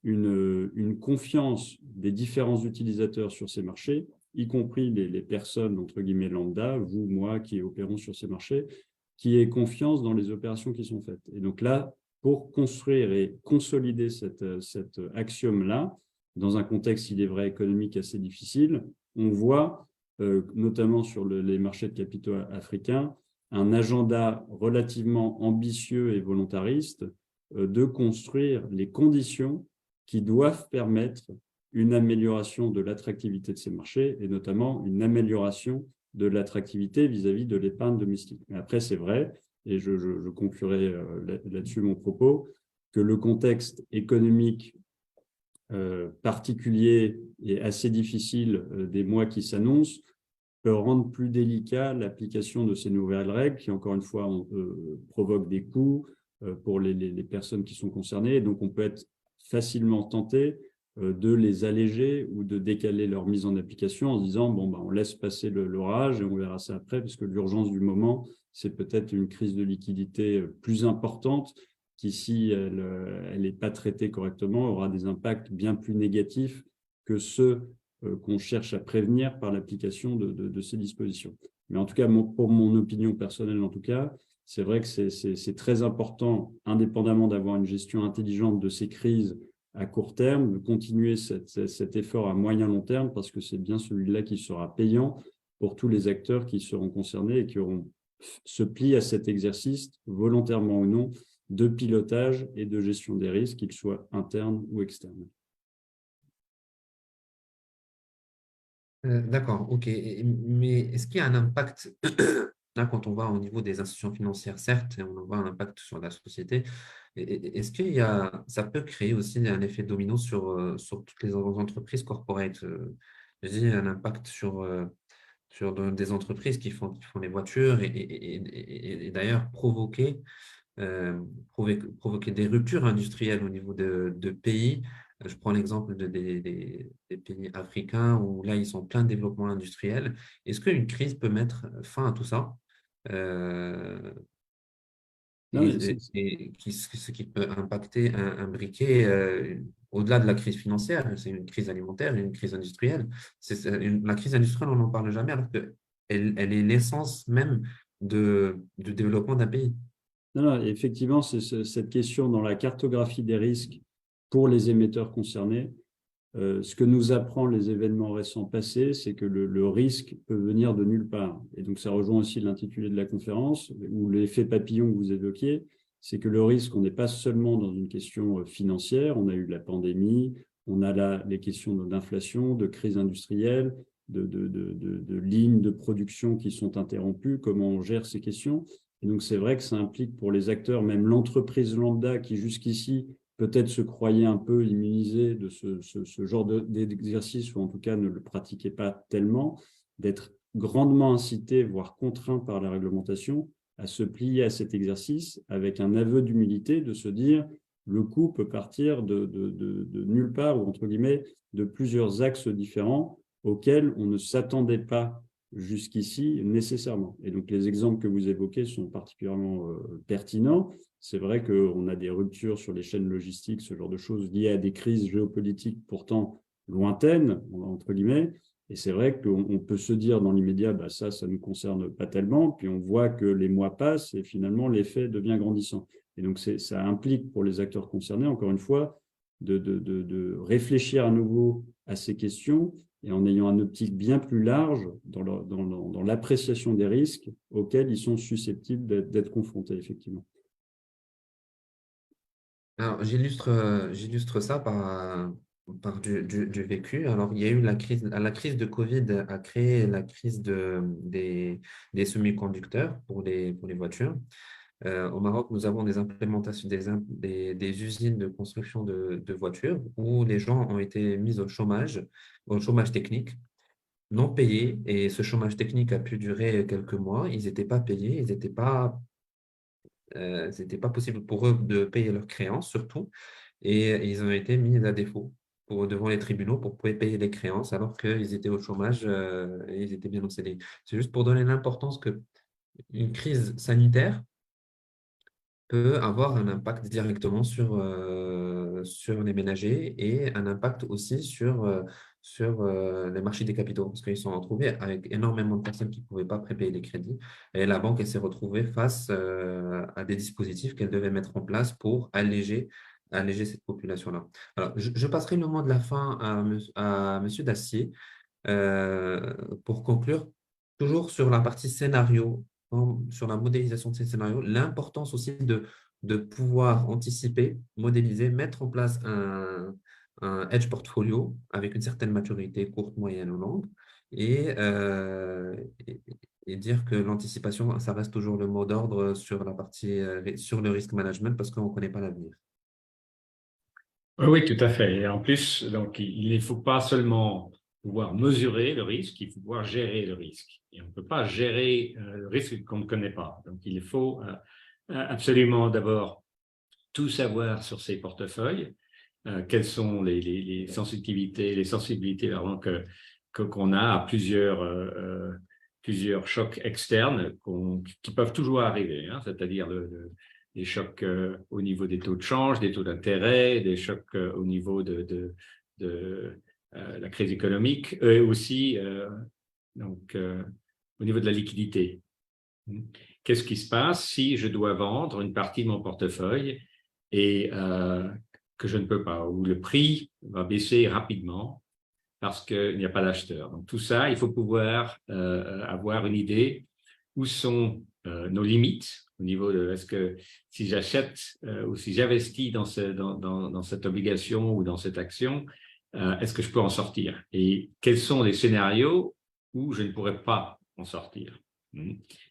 une confiance des différents utilisateurs sur ces marchés, y compris les personnes, entre guillemets, lambda, vous, moi, qui opérons sur ces marchés, qui aient confiance dans les opérations qui sont faites. Et donc là, pour construire et consolider cet axiome-là, dans un contexte, il est vrai, économique assez difficile, on voit, notamment sur les marchés de capitaux africains, un agenda relativement ambitieux et volontariste de construire les conditions qui doivent permettre une amélioration de l'attractivité de ces marchés et notamment une amélioration de l'attractivité vis-à-vis de l'épargne domestique. Mais après, c'est vrai, et je conclurai là-dessus mon propos, que le contexte économique particulier et assez difficile des mois qui s'annoncent peut rendre plus délicat l'application de ces nouvelles règles qui, encore une fois, provoquent des coûts pour les personnes qui sont concernées. Et donc, on peut être facilement tenté de les alléger ou de décaler leur mise en application en se disant, bon, on laisse passer l'orage et on verra ça après, parce que l'urgence du moment, c'est peut-être une crise de liquidité plus importante qui, si elle n'est pas traitée correctement, aura des impacts bien plus négatifs que ceux qu'on cherche à prévenir par l'application de ces dispositions. Mais en tout cas, pour mon opinion personnelle, en tout cas, c'est vrai que c'est très important, indépendamment d'avoir une gestion intelligente de ces crises à court terme, de continuer cet effort à moyen-long terme, parce que c'est bien celui-là qui sera payant pour tous les acteurs qui seront concernés et qui auront se plient à cet exercice, volontairement ou non, de pilotage et de gestion des risques, qu'ils soient internes ou externes. D'accord, ok. Mais est-ce qu'il y a un impact, là, quand on va au niveau des institutions financières, certes, et on voit un impact sur la société, est-ce qu'il y a, ça peut créer aussi un effet domino sur toutes les entreprises corporate? Je dis un impact sur des entreprises qui font les voitures et d'ailleurs provoquer des ruptures industrielles au niveau de pays. Je prends l'exemple des pays africains où là, ils sont plein de développement industriel. Est-ce qu'une crise peut mettre fin à tout ça? Euh, Non, mais ce qui peut impacter un briquet au-delà de la crise financière, c'est une crise alimentaire, une crise industrielle. La crise industrielle, on n'en parle jamais alors qu'elle elle est l'essence même du développement d'un pays. non, effectivement, c'est cette question dans la cartographie des risques pour les émetteurs concernés. Ce que nous apprend les événements récents passés, c'est que le risque peut venir de nulle part. Et donc, ça rejoint aussi l'intitulé de la conférence, ou l'effet papillon que vous évoquiez, c'est que le risque, on n'est pas seulement dans une question financière, on a eu la pandémie, on a là les questions d'inflation, de crise industrielle, de lignes de production qui sont interrompues, comment on gère ces questions. Et donc, c'est vrai que ça implique pour les acteurs, même l'entreprise lambda qui jusqu'ici peut-être se croyait un peu immunisé de ce genre d'exercice, ou en tout cas ne le pratiquait pas tellement, d'être grandement incité, voire contraint par la réglementation, à se plier à cet exercice avec un aveu d'humilité, de se dire le coût peut partir de nulle part, ou entre guillemets, de plusieurs axes différents auxquels on ne s'attendait pas jusqu'ici nécessairement. Et donc les exemples que vous évoquez sont particulièrement pertinents. C'est vrai qu'on a des ruptures sur les chaînes logistiques, ce genre de choses liées à des crises géopolitiques pourtant lointaines, entre guillemets. Et c'est vrai qu'on peut se dire dans l'immédiat, ça ne nous concerne pas tellement. Puis on voit que les mois passent et finalement l'effet devient grandissant. Et donc ça implique pour les acteurs concernés, encore une fois, de réfléchir à nouveau à ces questions et en ayant un optique bien plus large dans l'appréciation des risques auxquels ils sont susceptibles d'être confrontés, effectivement. Alors, j'illustre ça par du vécu. Alors, il y a eu la crise de Covid a créé la crise des semi-conducteurs pour les voitures. Au Maroc, nous avons des implémentations, des usines de construction de voitures où les gens ont été mis au chômage technique, non payés. Et ce chômage technique a pu durer quelques mois. Ils n'étaient pas payés, c'était pas possible pour eux de payer leurs créances, surtout. Et ils ont été mis à défaut. devant les tribunaux pour pouvoir payer les créances alors qu'ils étaient au chômage et ils étaient bien en CDI. C'est juste pour donner l'importance qu'une crise sanitaire peut avoir un impact directement sur les ménagers et un impact aussi sur les marchés des capitaux, parce qu'ils se sont retrouvés avec énormément de personnes qui ne pouvaient pas prépayer les crédits. Et la banque, elle s'est retrouvée face à des dispositifs qu'elle devait mettre en place pour alléger cette population-là. Alors, je passerai le mot de la fin à M. Dacier pour conclure, toujours sur la partie scénario, sur la modélisation de ces scénarios, l'importance aussi de pouvoir anticiper, modéliser, mettre en place un hedge portfolio avec une certaine maturité courte, moyenne ou longue, et, euh, et, et dire que l'anticipation, ça reste toujours le mot d'ordre sur la partie, sur le risk management parce qu'on ne connaît pas l'avenir. Oui, tout à fait. Et en plus, donc, il ne faut pas seulement pouvoir mesurer le risque, il faut pouvoir gérer le risque. Et on ne peut pas gérer le risque qu'on ne connaît pas. Donc, il faut absolument d'abord tout savoir sur ses portefeuilles, quelles sont les sensibilités pardon, qu'on a à plusieurs chocs externes qui peuvent toujours arriver, hein, c'est-à-dire des chocs au niveau des taux de change, des taux d'intérêt, des chocs au niveau de la crise économique, et aussi au niveau de la liquidité. Qu'est-ce qui se passe si je dois vendre une partie de mon portefeuille et que je ne peux pas, ou le prix va baisser rapidement parce qu'il n'y a pas d'acheteur. Donc tout ça, il faut pouvoir avoir une idée où sont nos limites au niveau de est-ce que si j'achète ou si j'investis dans cette obligation ou dans cette action, est-ce que je peux en sortir? Et quels sont les scénarios où je ne pourrais pas en sortir?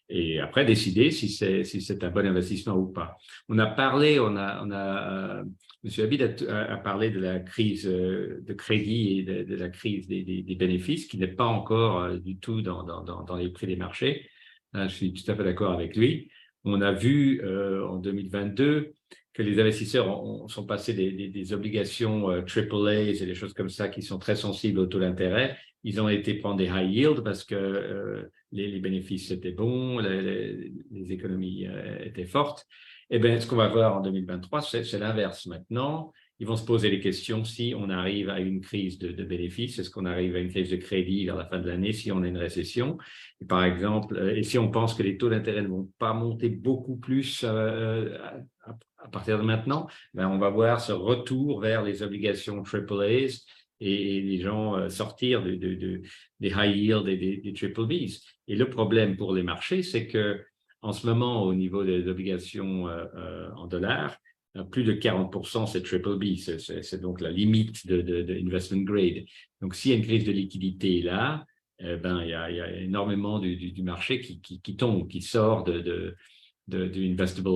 Et après, décider si c'est un bon investissement ou pas. On a parlé, M. Habib a parlé de la crise de crédit et de la crise des bénéfices qui n'est pas encore du tout dans les prix des marchés. Je suis tout à fait d'accord avec lui. On a vu en 2022 que les investisseurs sont passés des obligations AAA et des choses comme ça qui sont très sensibles au taux d'intérêt. Ils ont été prendre des high yield parce que les bénéfices étaient bons, les économies étaient fortes. Eh bien, ce qu'on va voir en 2023, c'est l'inverse. Maintenant, ils vont se poser les questions si on arrive à une crise de bénéfices, est-ce qu'on arrive à une crise de crédit vers la fin de l'année, si on a une récession. Et par exemple, et si on pense que les taux d'intérêt ne vont pas monter beaucoup plus à partir de maintenant, ben on va voir ce retour vers les obligations AAAs et les gens sortir des high yield et des triple Bs. Et le problème pour les marchés, c'est que en ce moment, au niveau des obligations en dollars, plus de 40%, c'est triple B, c'est donc la limite de investment grade. Donc, s'il y a une crise de liquidité là, ben, il y a énormément du marché qui tombe, qui sort du investable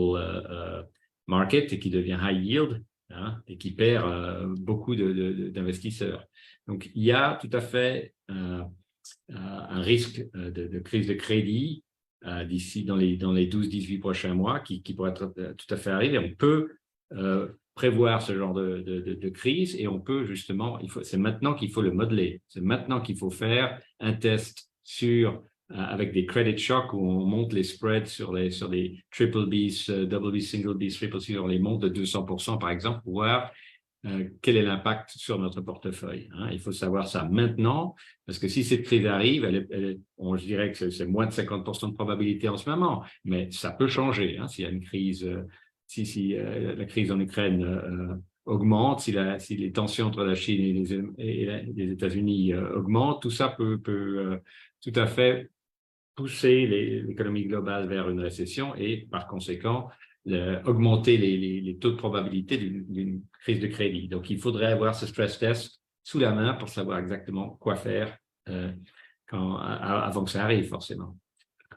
market et qui devient high yield, hein, et qui perd beaucoup d'investisseurs. Donc, il y a tout à fait un risque de crise de crédit d'ici dans les 12-18 prochains mois qui pourrait être tout à fait arriver. On peut prévoir ce genre de crise et on peut justement, c'est maintenant qu'il faut le modeler, c'est maintenant qu'il faut faire un test avec des credit shocks où on monte les spreads sur des triple Bs, double Bs, single Bs, triple Cs, on les monte de 200% par exemple pour voir quel est l'impact sur notre portefeuille. Hein. Il faut savoir ça maintenant, parce que si cette crise arrive, je dirais que c'est moins de 50% de probabilité en ce moment, mais ça peut changer. Hein. S'il y a une crise, si la crise en Ukraine augmente, si les tensions entre la Chine et les États-Unis augmentent, tout ça peut tout à fait pousser l'économie globale vers une récession et par conséquent augmenter les taux de probabilité d'une crise de crédit. Donc, il faudrait avoir ce stress test sous la main pour savoir exactement quoi faire avant que ça arrive, forcément.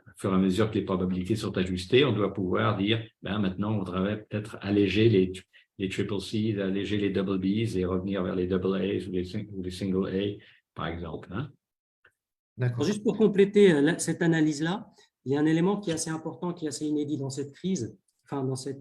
Au fur et à mesure que les probabilités sont ajustées, on doit pouvoir dire, maintenant, on devrait peut-être alléger les triple Cs, alléger les double Bs et revenir vers les double As ou les single A, par exemple. Hein? D'accord. Juste pour compléter cette analyse-là, il y a un élément qui est assez important, qui est assez inédit dans cette crise, enfin dans ces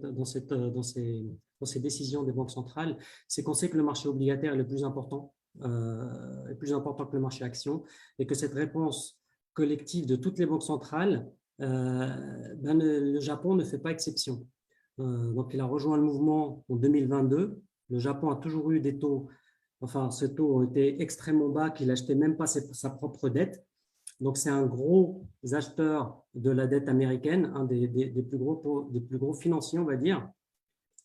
pour ces décisions des banques centrales, c'est qu'on sait que le marché obligataire est plus important que le marché action, et que cette réponse collective de toutes les banques centrales, le Japon ne fait pas exception. Donc, il a rejoint le mouvement en 2022. Le Japon a toujours eu des taux, enfin, ces taux ont été extrêmement bas, qu'il n'achetait même pas sa propre dette. Donc, c'est un gros acheteur de la dette américaine, un des plus gros financiers, on va dire.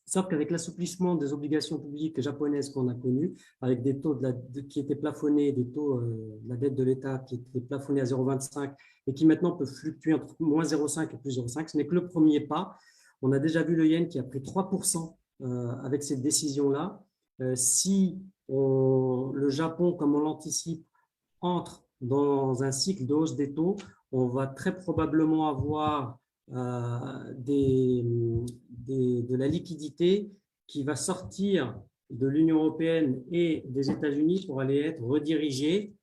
Sauf qu'avec l'assouplissement des obligations publiques japonaises qu'on a connues, avec des taux qui étaient plafonnés, des taux de la dette de l'État qui étaient plafonnés à 0,25 et qui maintenant peuvent fluctuer entre moins 0,5 et plus 0,5, ce n'est que le premier pas. On a déjà vu le yen qui a pris 3% avec cette décision-là. Si le Japon, comme on l'anticipe, entre dans un cycle de hausse des taux, on va très probablement avoir de la liquidité qui va sortir de l'Union européenne et des États-Unis pour aller être redirigée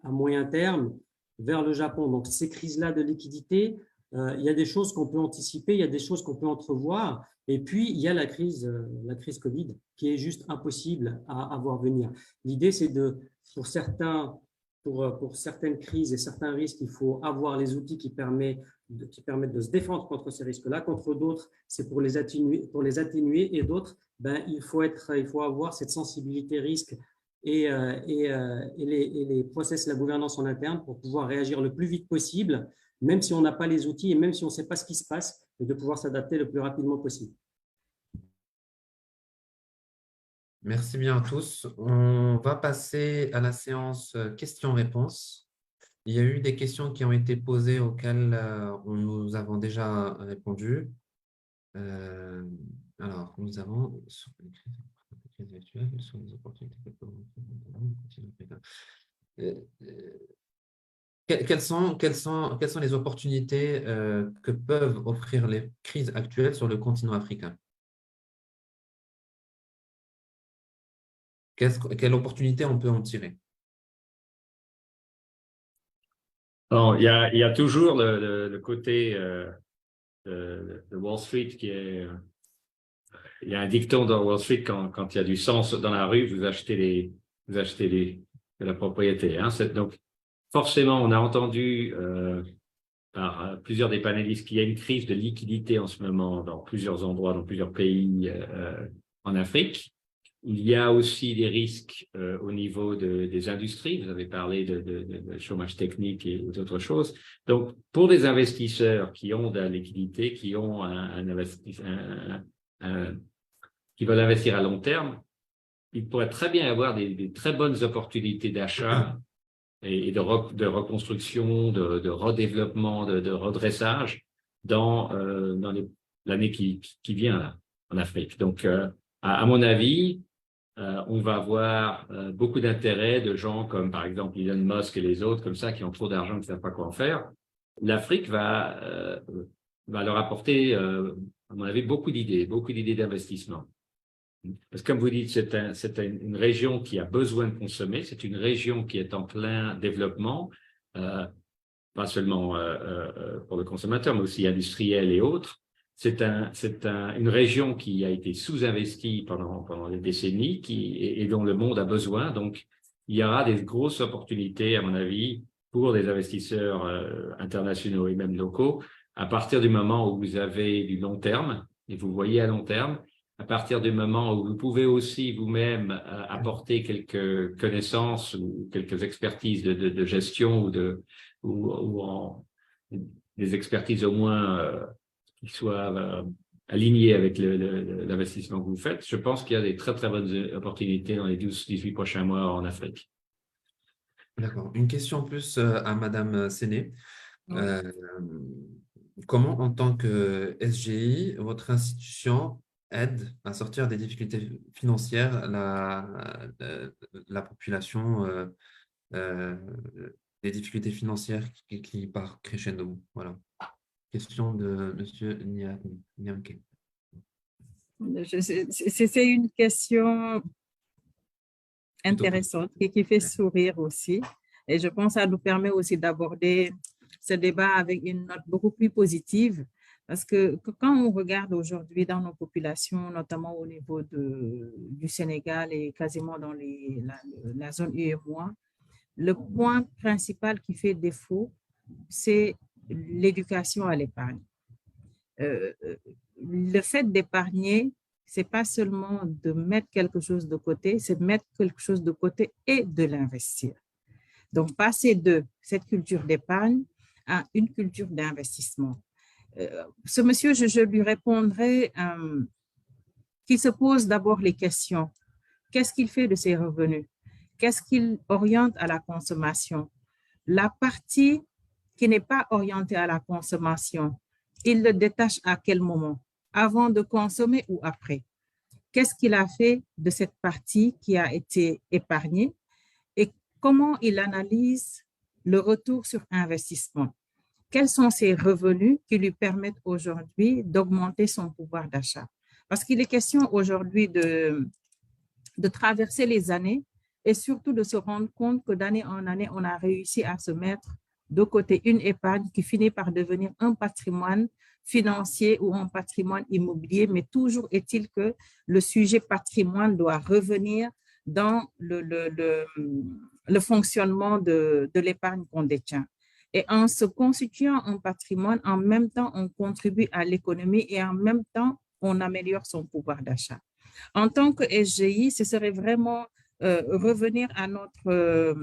à moyen terme vers le Japon. Donc, ces crises-là de liquidité, il y a des choses qu'on peut anticiper, il y a des choses qu'on peut entrevoir, et puis il y a la crise Covid qui est juste impossible à voir venir. L'idée, c'est pour certaines crises et certains risques, il faut avoir les outils qui permettent de se défendre contre ces risques-là. Contre d'autres, c'est pour les atténuer, et d'autres, il faut avoir cette sensibilité risque et les process, la gouvernance en interne pour pouvoir réagir le plus vite possible, même si on n'a pas les outils et même si on ne sait pas ce qui se passe, et de pouvoir s'adapter le plus rapidement possible. Merci bien à tous. On va passer à la séance questions-réponses. Il y a eu des questions qui ont été posées auxquelles nous avons déjà répondu. Alors, nous avons sur les crises actuelles, sur les opportunités quelles sont les opportunités que peuvent offrir les crises actuelles sur le continent africain? Quelle opportunité on peut en tirer? Alors, il y a toujours le côté de Wall Street qui est… Il y a un dicton dans Wall Street, quand il y a du sens dans la rue, vous achetez de la propriété. Hein. Donc, forcément, on a entendu par plusieurs des panélistes qu'il y a une crise de liquidité en ce moment dans plusieurs endroits, dans plusieurs pays en Afrique. Il y a aussi des risques au niveau des industries. Vous avez parlé de chômage technique et d'autres choses. Donc, pour des investisseurs qui ont de la liquidité, qui ont qui veulent investir à long terme, il pourrait très bien avoir des très bonnes opportunités d'achat et de reconstruction, de redéveloppement, de redressage dans l'année qui vient là, en Afrique. Donc, à mon avis, on va avoir beaucoup d'intérêt de gens comme, par exemple, Elon Musk et les autres, comme ça, qui ont trop d'argent, qui ne savent pas quoi en faire. L'Afrique va leur apporter, à mon avis, beaucoup d'idées d'investissement. Parce que, comme vous dites, c'est une région qui a besoin de consommer, c'est une région qui est en plein développement, pas seulement pour le consommateur, mais aussi industriel et autres. C'est une région qui a été sous-investie pendant des décennies et dont le monde a besoin. Donc, il y aura des grosses opportunités, à mon avis, pour des investisseurs internationaux et même locaux, à partir du moment où vous avez du long terme, et vous voyez à long terme, à partir du moment où vous pouvez aussi vous-même apporter quelques connaissances ou quelques expertises de gestion ou des expertises au moins qui soient alignées avec l'investissement que vous faites, je pense qu'il y a des très, très bonnes opportunités dans les 12-18 prochains mois en Afrique. D'accord. Une question plus à Madame Séné. Comment, en tant que SGI, votre institution aide à sortir des difficultés financières la population, des difficultés financières qui partent crescendo? Voilà. Question de M. Nianke. C'est une question intéressante et qui fait sourire aussi. Et je pense que ça nous permet aussi d'aborder ce débat avec une note beaucoup plus positive, Parce que quand on regarde aujourd'hui dans nos populations, notamment au niveau du Sénégal et quasiment dans la zone UEMOA, le point principal qui fait défaut, c'est l'éducation à l'épargne. Le fait d'épargner, c'est pas seulement de mettre quelque chose de côté, c'est mettre quelque chose de côté et de l'investir. Donc, passer de cette culture d'épargne à une culture d'investissement. Ce monsieur, je lui répondrai qu'il se pose d'abord les questions. Qu'est-ce qu'il fait de ses revenus? Qu'est-ce qu'il oriente à la consommation? La partie qui n'est pas orientée à la consommation, il le détache à quel moment? Avant de consommer ou après? Qu'est-ce qu'il a fait de cette partie qui a été épargnée et comment il analyse le retour sur investissement? Quels sont ses revenus qui lui permettent aujourd'hui d'augmenter son pouvoir d'achat? Parce qu'il est question aujourd'hui de traverser les années et surtout de se rendre compte que d'année en année, on a réussi à se mettre de côté une épargne qui finit par devenir un patrimoine financier ou un patrimoine immobilier, mais toujours est-il que le sujet patrimoine doit revenir dans le fonctionnement de l'épargne qu'on détient. Et en se constituant un patrimoine, en même temps, on contribue à l'économie et en même temps, on améliore son pouvoir d'achat. En tant que SGI, ce serait vraiment revenir à notre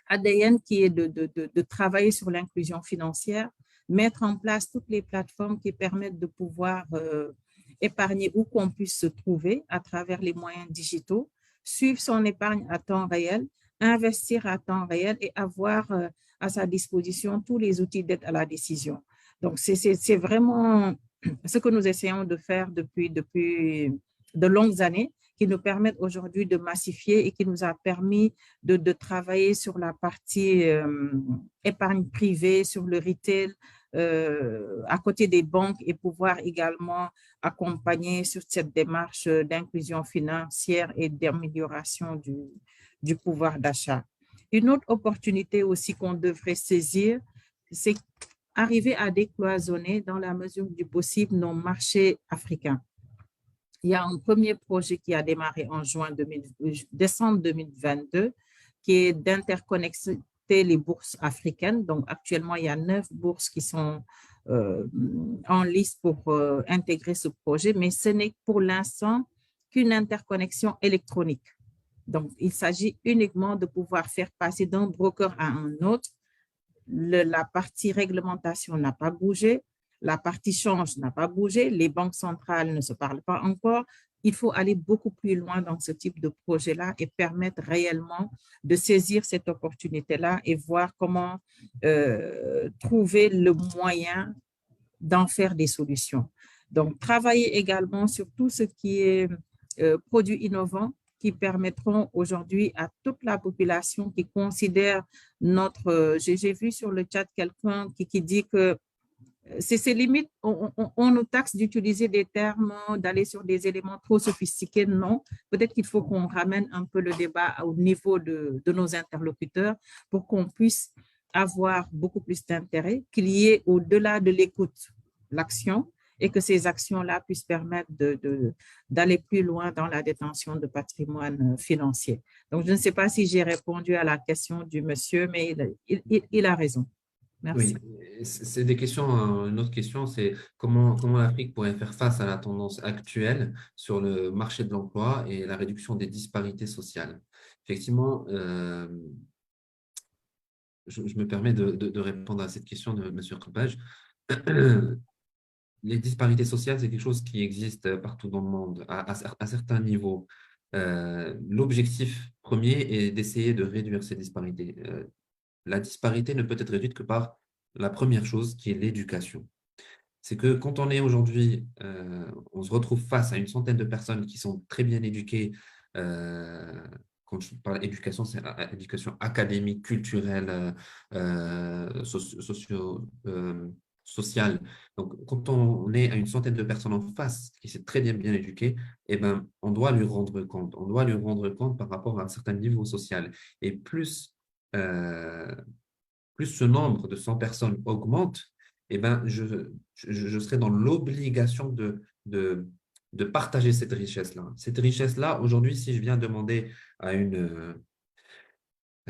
ADN qui est de travailler sur l'inclusion financière, mettre en place toutes les plateformes qui permettent de pouvoir épargner où qu'on puisse se trouver à travers les moyens digitaux, suivre son épargne à temps réel, investir à temps réel et avoir à sa disposition tous les outils d'aide à la décision. Donc, c'est vraiment ce que nous essayons de faire depuis de longues années, qui nous permettent aujourd'hui de massifier et qui nous a permis de travailler sur la partie épargne privée, sur le retail, à côté des banques et pouvoir également accompagner sur cette démarche d'inclusion financière et d'amélioration du pouvoir d'achat. Une autre opportunité aussi qu'on devrait saisir, c'est arriver à décloisonner dans la mesure du possible nos marchés africains. Il y a un premier projet qui a démarré en décembre 2022, qui est d'interconnecter les bourses africaines. Donc, actuellement, il y a 9 bourses qui sont en liste pour intégrer ce projet, mais ce n'est pour l'instant qu'une interconnexion électronique. Donc, il s'agit uniquement de pouvoir faire passer d'un broker à un autre. La partie réglementation n'a pas bougé. La partie change n'a pas bougé, les banques centrales ne se parlent pas encore. Il faut aller beaucoup plus loin dans ce type de projet-là et permettre réellement de saisir cette opportunité-là et voir comment trouver le moyen d'en faire des solutions. Donc, travailler également sur tout ce qui est produits innovants qui permettront aujourd'hui à toute la population qui considère notre… J'ai vu sur le chat quelqu'un qui dit que c'est limite, on nous taxe d'utiliser des termes, d'aller sur des éléments trop sophistiqués. Non, peut-être qu'il faut qu'on ramène un peu le débat au niveau de nos interlocuteurs pour qu'on puisse avoir beaucoup plus d'intérêt, qu'il y ait au-delà de l'écoute, l'action, et que ces actions-là puissent permettre d'aller plus loin dans la détention de patrimoine financier. Donc, je ne sais pas si j'ai répondu à la question du monsieur, mais il a raison. Merci. Oui, c'est des questions. Une autre question, c'est comment l'Afrique pourrait faire face à la tendance actuelle sur le marché de l'emploi et la réduction des disparités sociales. Effectivement, je me permets de répondre à cette question de M. Krbaj. Les disparités sociales, c'est quelque chose qui existe partout dans le monde, à certains niveaux. L'objectif premier est d'essayer de réduire ces disparités. La disparité ne peut être réduite que par la première chose qui est l'éducation. C'est que quand on est aujourd'hui, on se retrouve face à une centaine de personnes qui sont très bien éduquées. Quand je parle d'éducation, c'est éducation académique, culturelle, sociale. Donc, quand on est à une centaine de personnes en face qui s'est très bien éduquée, eh ben, on doit lui rendre compte. On doit lui rendre compte par rapport à un certain niveau social. Et plus ce nombre de 100 personnes augmente, eh ben, je serai dans l'obligation de partager cette richesse-là. Cette richesse-là, aujourd'hui, si je viens demander à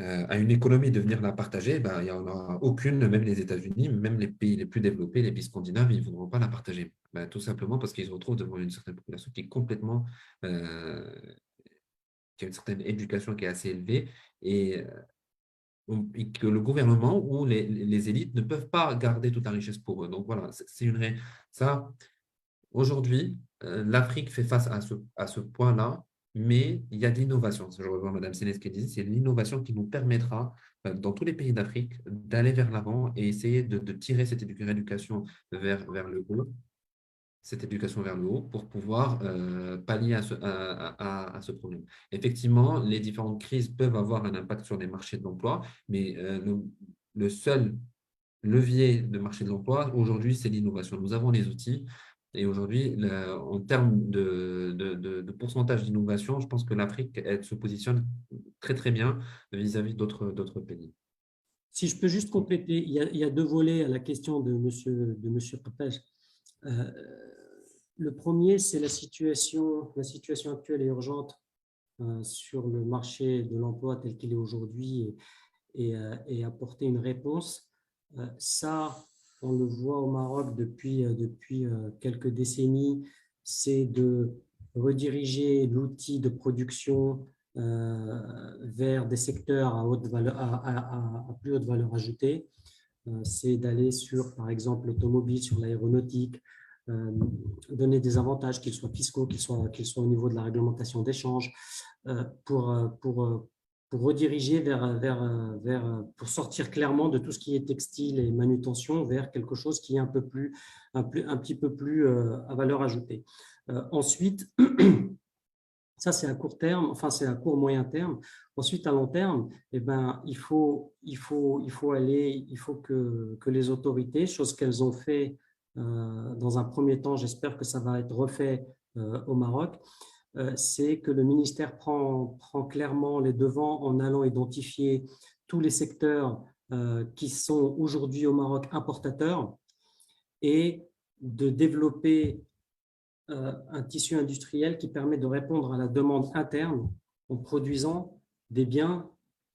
à une économie de venir la partager, ben, il n'y en aura aucune, même les États-Unis, même les pays les plus développés, les pays scandinaves, ils ne voudront pas la partager. Ben, tout simplement parce qu'ils se retrouvent devant une certaine population qui est complètement, qui a une certaine éducation qui est assez élevée et, et que le gouvernement ou les élites ne peuvent pas garder toute la richesse pour eux. Donc voilà, c'est ça. Aujourd'hui, l'Afrique fait face à ce point-là, mais il y a de l'innovation. Je revois Mme Sénès qui disait, c'est l'innovation qui nous permettra, dans tous les pays d'Afrique, d'aller vers l'avant et essayer de tirer cette éducation vers le haut, cette éducation vers le haut pour pouvoir pallier à ce problème. Effectivement, les différentes crises peuvent avoir un impact sur les marchés de l'emploi, mais le seul levier de marché de l'emploi, aujourd'hui, c'est l'innovation. Nous avons les outils et aujourd'hui, en termes de pourcentage d'innovation, je pense que l'Afrique se positionne très, très bien vis-à-vis d'autres pays. Si je peux juste compléter, il y a deux volets à la question de monsieur Capes. Le premier, c'est la situation actuelle et urgente sur le marché de l'emploi tel qu'il est aujourd'hui et apporter une réponse. Ça, on le voit au Maroc depuis quelques décennies, c'est de rediriger l'outil de production vers des secteurs à plus haute valeur ajoutée. C'est d'aller sur, par exemple, l'automobile, sur l'aéronautique, donner des avantages, qu'ils soient fiscaux, qu'ils soient au niveau de la réglementation d'échange, pour rediriger pour sortir clairement de tout ce qui est textile et manutention vers quelque chose qui est un petit peu plus à valeur ajoutée. Ensuite, ça c'est à court terme, enfin c'est à court moyen terme. Ensuite, à long terme, eh ben, il faut que les autorités, chose qu'elles ont fait dans un premier temps, j'espère que ça va être refait au Maroc, c'est que le ministère prend clairement les devants en allant identifier tous les secteurs qui sont aujourd'hui au Maroc importateurs et de développer un tissu industriel qui permet de répondre à la demande interne en produisant des biens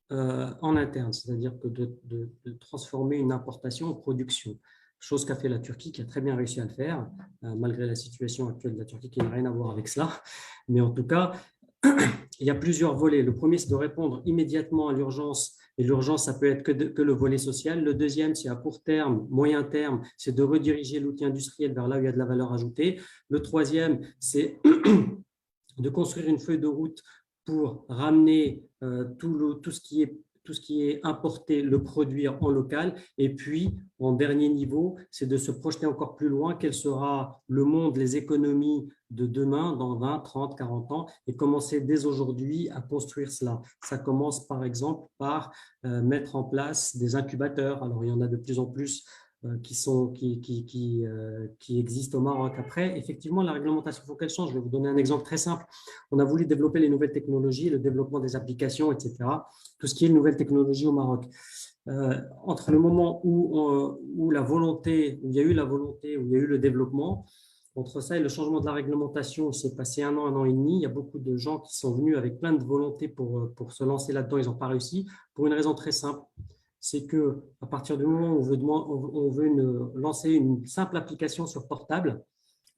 en interne, c'est-à-dire que de transformer une importation en production. Chose qu'a fait la Turquie, qui a très bien réussi à le faire, malgré la situation actuelle de la Turquie qui n'a rien à voir avec cela. Mais en tout cas, il y a plusieurs volets. Le premier, c'est de répondre immédiatement à l'urgence. Et l'urgence, ça peut être que le volet social. Le deuxième, c'est à court terme, moyen terme, c'est de rediriger l'outil industriel vers là où il y a de la valeur ajoutée. Le troisième, c'est de construire une feuille de route pour ramener tout ce qui est importé, le produire en local. Et puis, en dernier niveau, c'est de se projeter encore plus loin. Quel sera le monde, les économies de demain, dans 20, 30, 40 ans, et commencer dès aujourd'hui à construire cela. Ça commence par exemple par mettre en place des incubateurs. Alors, il y en a de plus en plus qui existent au Maroc. Après, effectivement, la réglementation, il faut qu'elle change. Je vais vous donner un exemple très simple. On a voulu développer les nouvelles technologies, le développement des applications, etc. Tout ce qui est nouvelles technologies au Maroc. Entre le moment où il y a eu la volonté, où il y a eu le développement, entre ça et le changement de la réglementation, il s'est passé un an et demi. Il y a beaucoup de gens qui sont venus avec plein de volonté pour se lancer là-dedans. Ils n'ont pas réussi pour une raison très simple. C'est qu'à partir du moment où on veut lancer une simple application sur portable,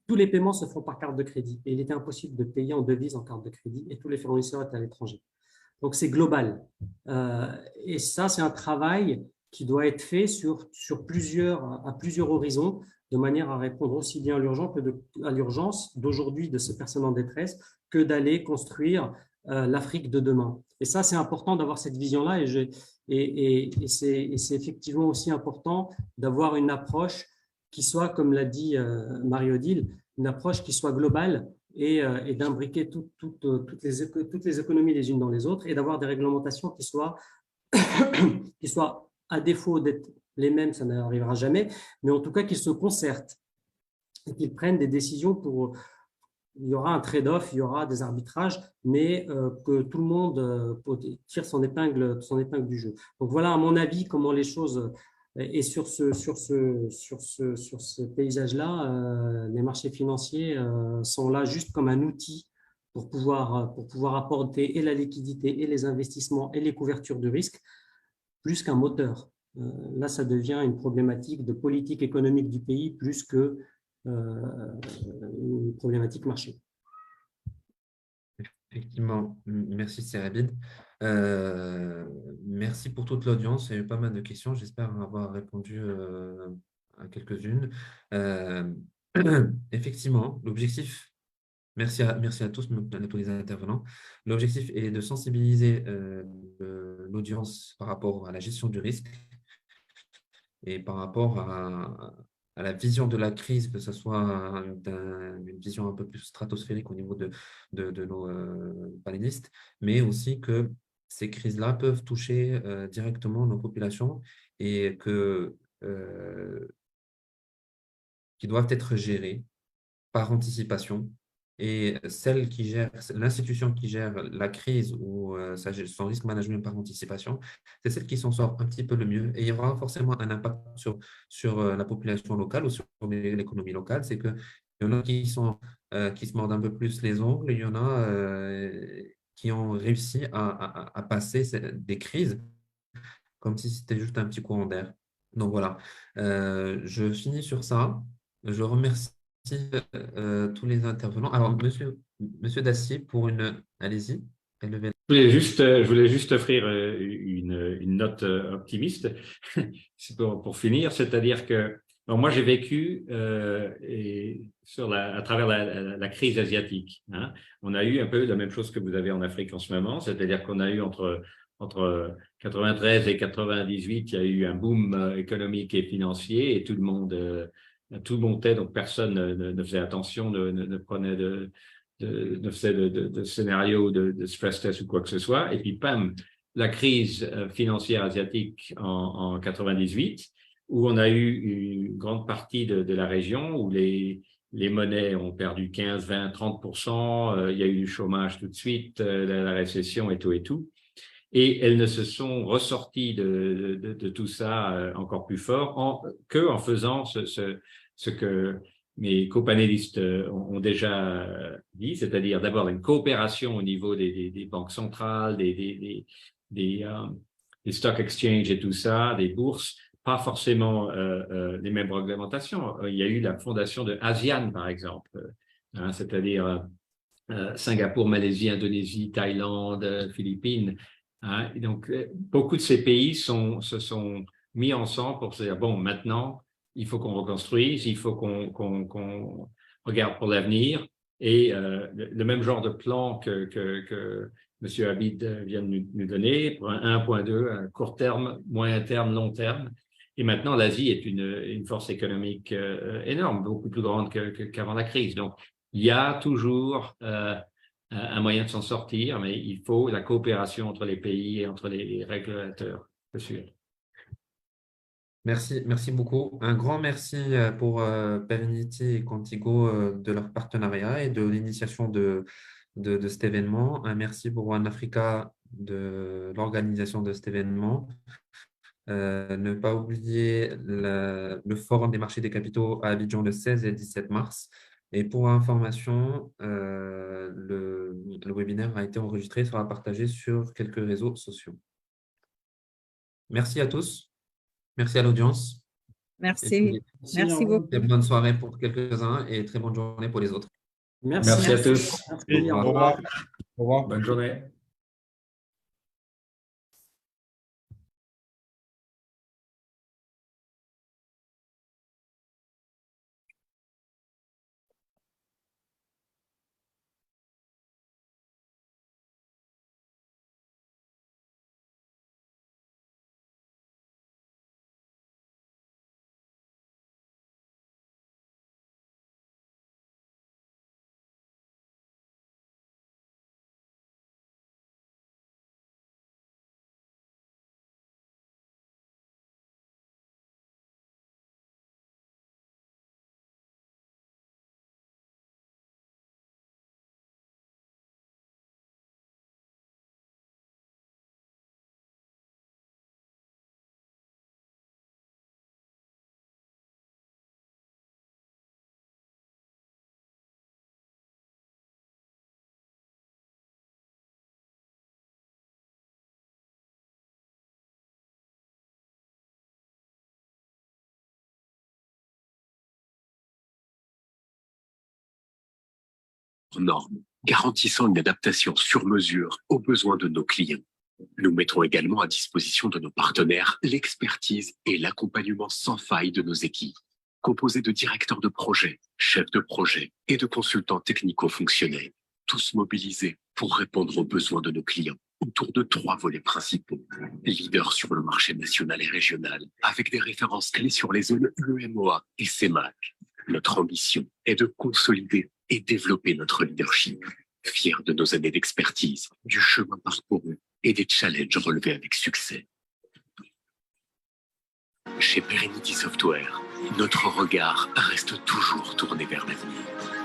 tous les paiements se font par carte de crédit. Et il était impossible de payer en devise en carte de crédit et tous les fournisseurs étaient à l'étranger. Donc, c'est global. Et ça, c'est un travail qui doit être fait à plusieurs horizons, de manière à répondre aussi bien à l'urgence d'aujourd'hui de ces personnes en détresse que d'aller construire l'Afrique de demain. Et ça, c'est important d'avoir cette vision-là et c'est effectivement aussi important d'avoir une approche qui soit, comme l'a dit Marie-Odile, une approche qui soit globale et d'imbriquer toutes les économies les unes dans les autres et d'avoir des réglementations qui soient à défaut d'être les mêmes, ça n'arrivera jamais, mais en tout cas qu'ils se concertent et qu'ils prennent des décisions il y aura un trade-off, il y aura des arbitrages, mais que tout le monde tire son épingle du jeu. Donc voilà, à mon avis, comment les choses Et sur ce paysage-là, les marchés financiers sont là juste comme un outil pour pouvoir apporter et la liquidité et les investissements et les couvertures de risque, plus qu'un moteur. Là, ça devient une problématique de politique économique du pays plus que une problématique marché. Effectivement, merci Sérabine. Merci pour toute l'audience. Il y a eu pas mal de questions. J'espère avoir répondu à quelques-unes. Euh, Effectivement, l'objectif, merci à tous, à tous les intervenants. L'objectif est de sensibiliser l'audience par rapport à la gestion du risque et par rapport à la vision de la crise, que ce soit une vision un peu plus stratosphérique au niveau de nos panélistes, mais aussi que ces crises-là peuvent toucher directement nos populations et euh, qui doivent être gérées par anticipation. Et l'institution qui gère la crise ou son risque management par anticipation, c'est celle qui s'en sort un petit peu le mieux. Et il y aura forcément un impact sur la population locale ou sur l'économie locale. C'est qu'il y en a qui se mordent un peu plus les ongles, il y en a qui ont réussi à passer des crises comme si c'était juste un petit courant d'air. Donc voilà. Je finis sur ça. Je remercie tous les intervenants. Alors, monsieur Dacier, pour une... Allez-y, élevez. Je voulais juste offrir une note optimiste c'est pour finir, c'est-à-dire que bon, moi j'ai vécu à travers la crise asiatique. Hein. On a eu un peu la même chose que vous avez en Afrique en ce moment, c'est-à-dire qu'on a eu entre 93 et 98, il y a eu un boom économique et financier et tout montait, donc personne ne faisait attention, ne prenait ne faisait de scénario de stress test ou quoi que ce soit. Et puis, pam, la crise financière asiatique en 98, où on a eu une grande partie de la région où les monnaies ont perdu 15, 20, 30%. Il y a eu du chômage tout de suite, la récession et tout et tout. Et elles ne se sont ressorties de tout ça encore plus fort en faisant ce que mes copanélistes ont déjà dit, c'est-à-dire d'abord une coopération au niveau des banques centrales, des stock exchange et tout ça, des bourses, pas forcément les mêmes réglementations. Il y a eu la fondation de ASEAN, par exemple, hein, c'est-à-dire Singapour, Malaisie, Indonésie, Thaïlande, Philippines. Hein. Et donc, beaucoup de ces pays se sont mis ensemble pour se dire, bon, maintenant, il faut qu'on reconstruise, il faut qu'on regarde pour l'avenir. Et le même genre de plan que M. Habib vient de nous donner, pour un 1.2, un court terme, moyen terme, long terme. Et maintenant, l'Asie est une force économique énorme, beaucoup plus grande qu'avant la crise. Donc, il y a toujours un moyen de s'en sortir, mais il faut la coopération entre les pays et entre les régulateurs, c'est sûr. Merci beaucoup. Un grand merci pour Perinity et Contigo de leur partenariat et de l'initiation de cet événement. Un merci pour One Africa de l'organisation de cet événement. Ne pas oublier le Forum des marchés des capitaux à Abidjan le 16 et 17 mars. Et pour information, le webinaire a été enregistré et sera partagé sur quelques réseaux sociaux. Merci à tous. Merci à l'audience. Merci. Merci beaucoup. Très bonne soirée pour quelques-uns et très bonne journée pour les autres. Merci à tous. Merci. Au revoir. Au revoir. Bonne journée. hors normes, garantissant une adaptation sur mesure aux besoins de nos clients. Nous mettons également à disposition de nos partenaires l'expertise et l'accompagnement sans faille de nos équipes, composées de directeurs de projet, chefs de projet et de consultants technico-fonctionnels, tous mobilisés pour répondre aux besoins de nos clients autour de 3 volets principaux. Leaders sur le marché national et régional, avec des références clés sur les zones UEMOA et CEMAC. Notre ambition est de consolider et développer notre leadership, fiers de nos années d'expertise, du chemin parcouru et des challenges relevés avec succès. Chez Perenity Software, notre regard reste toujours tourné vers l'avenir.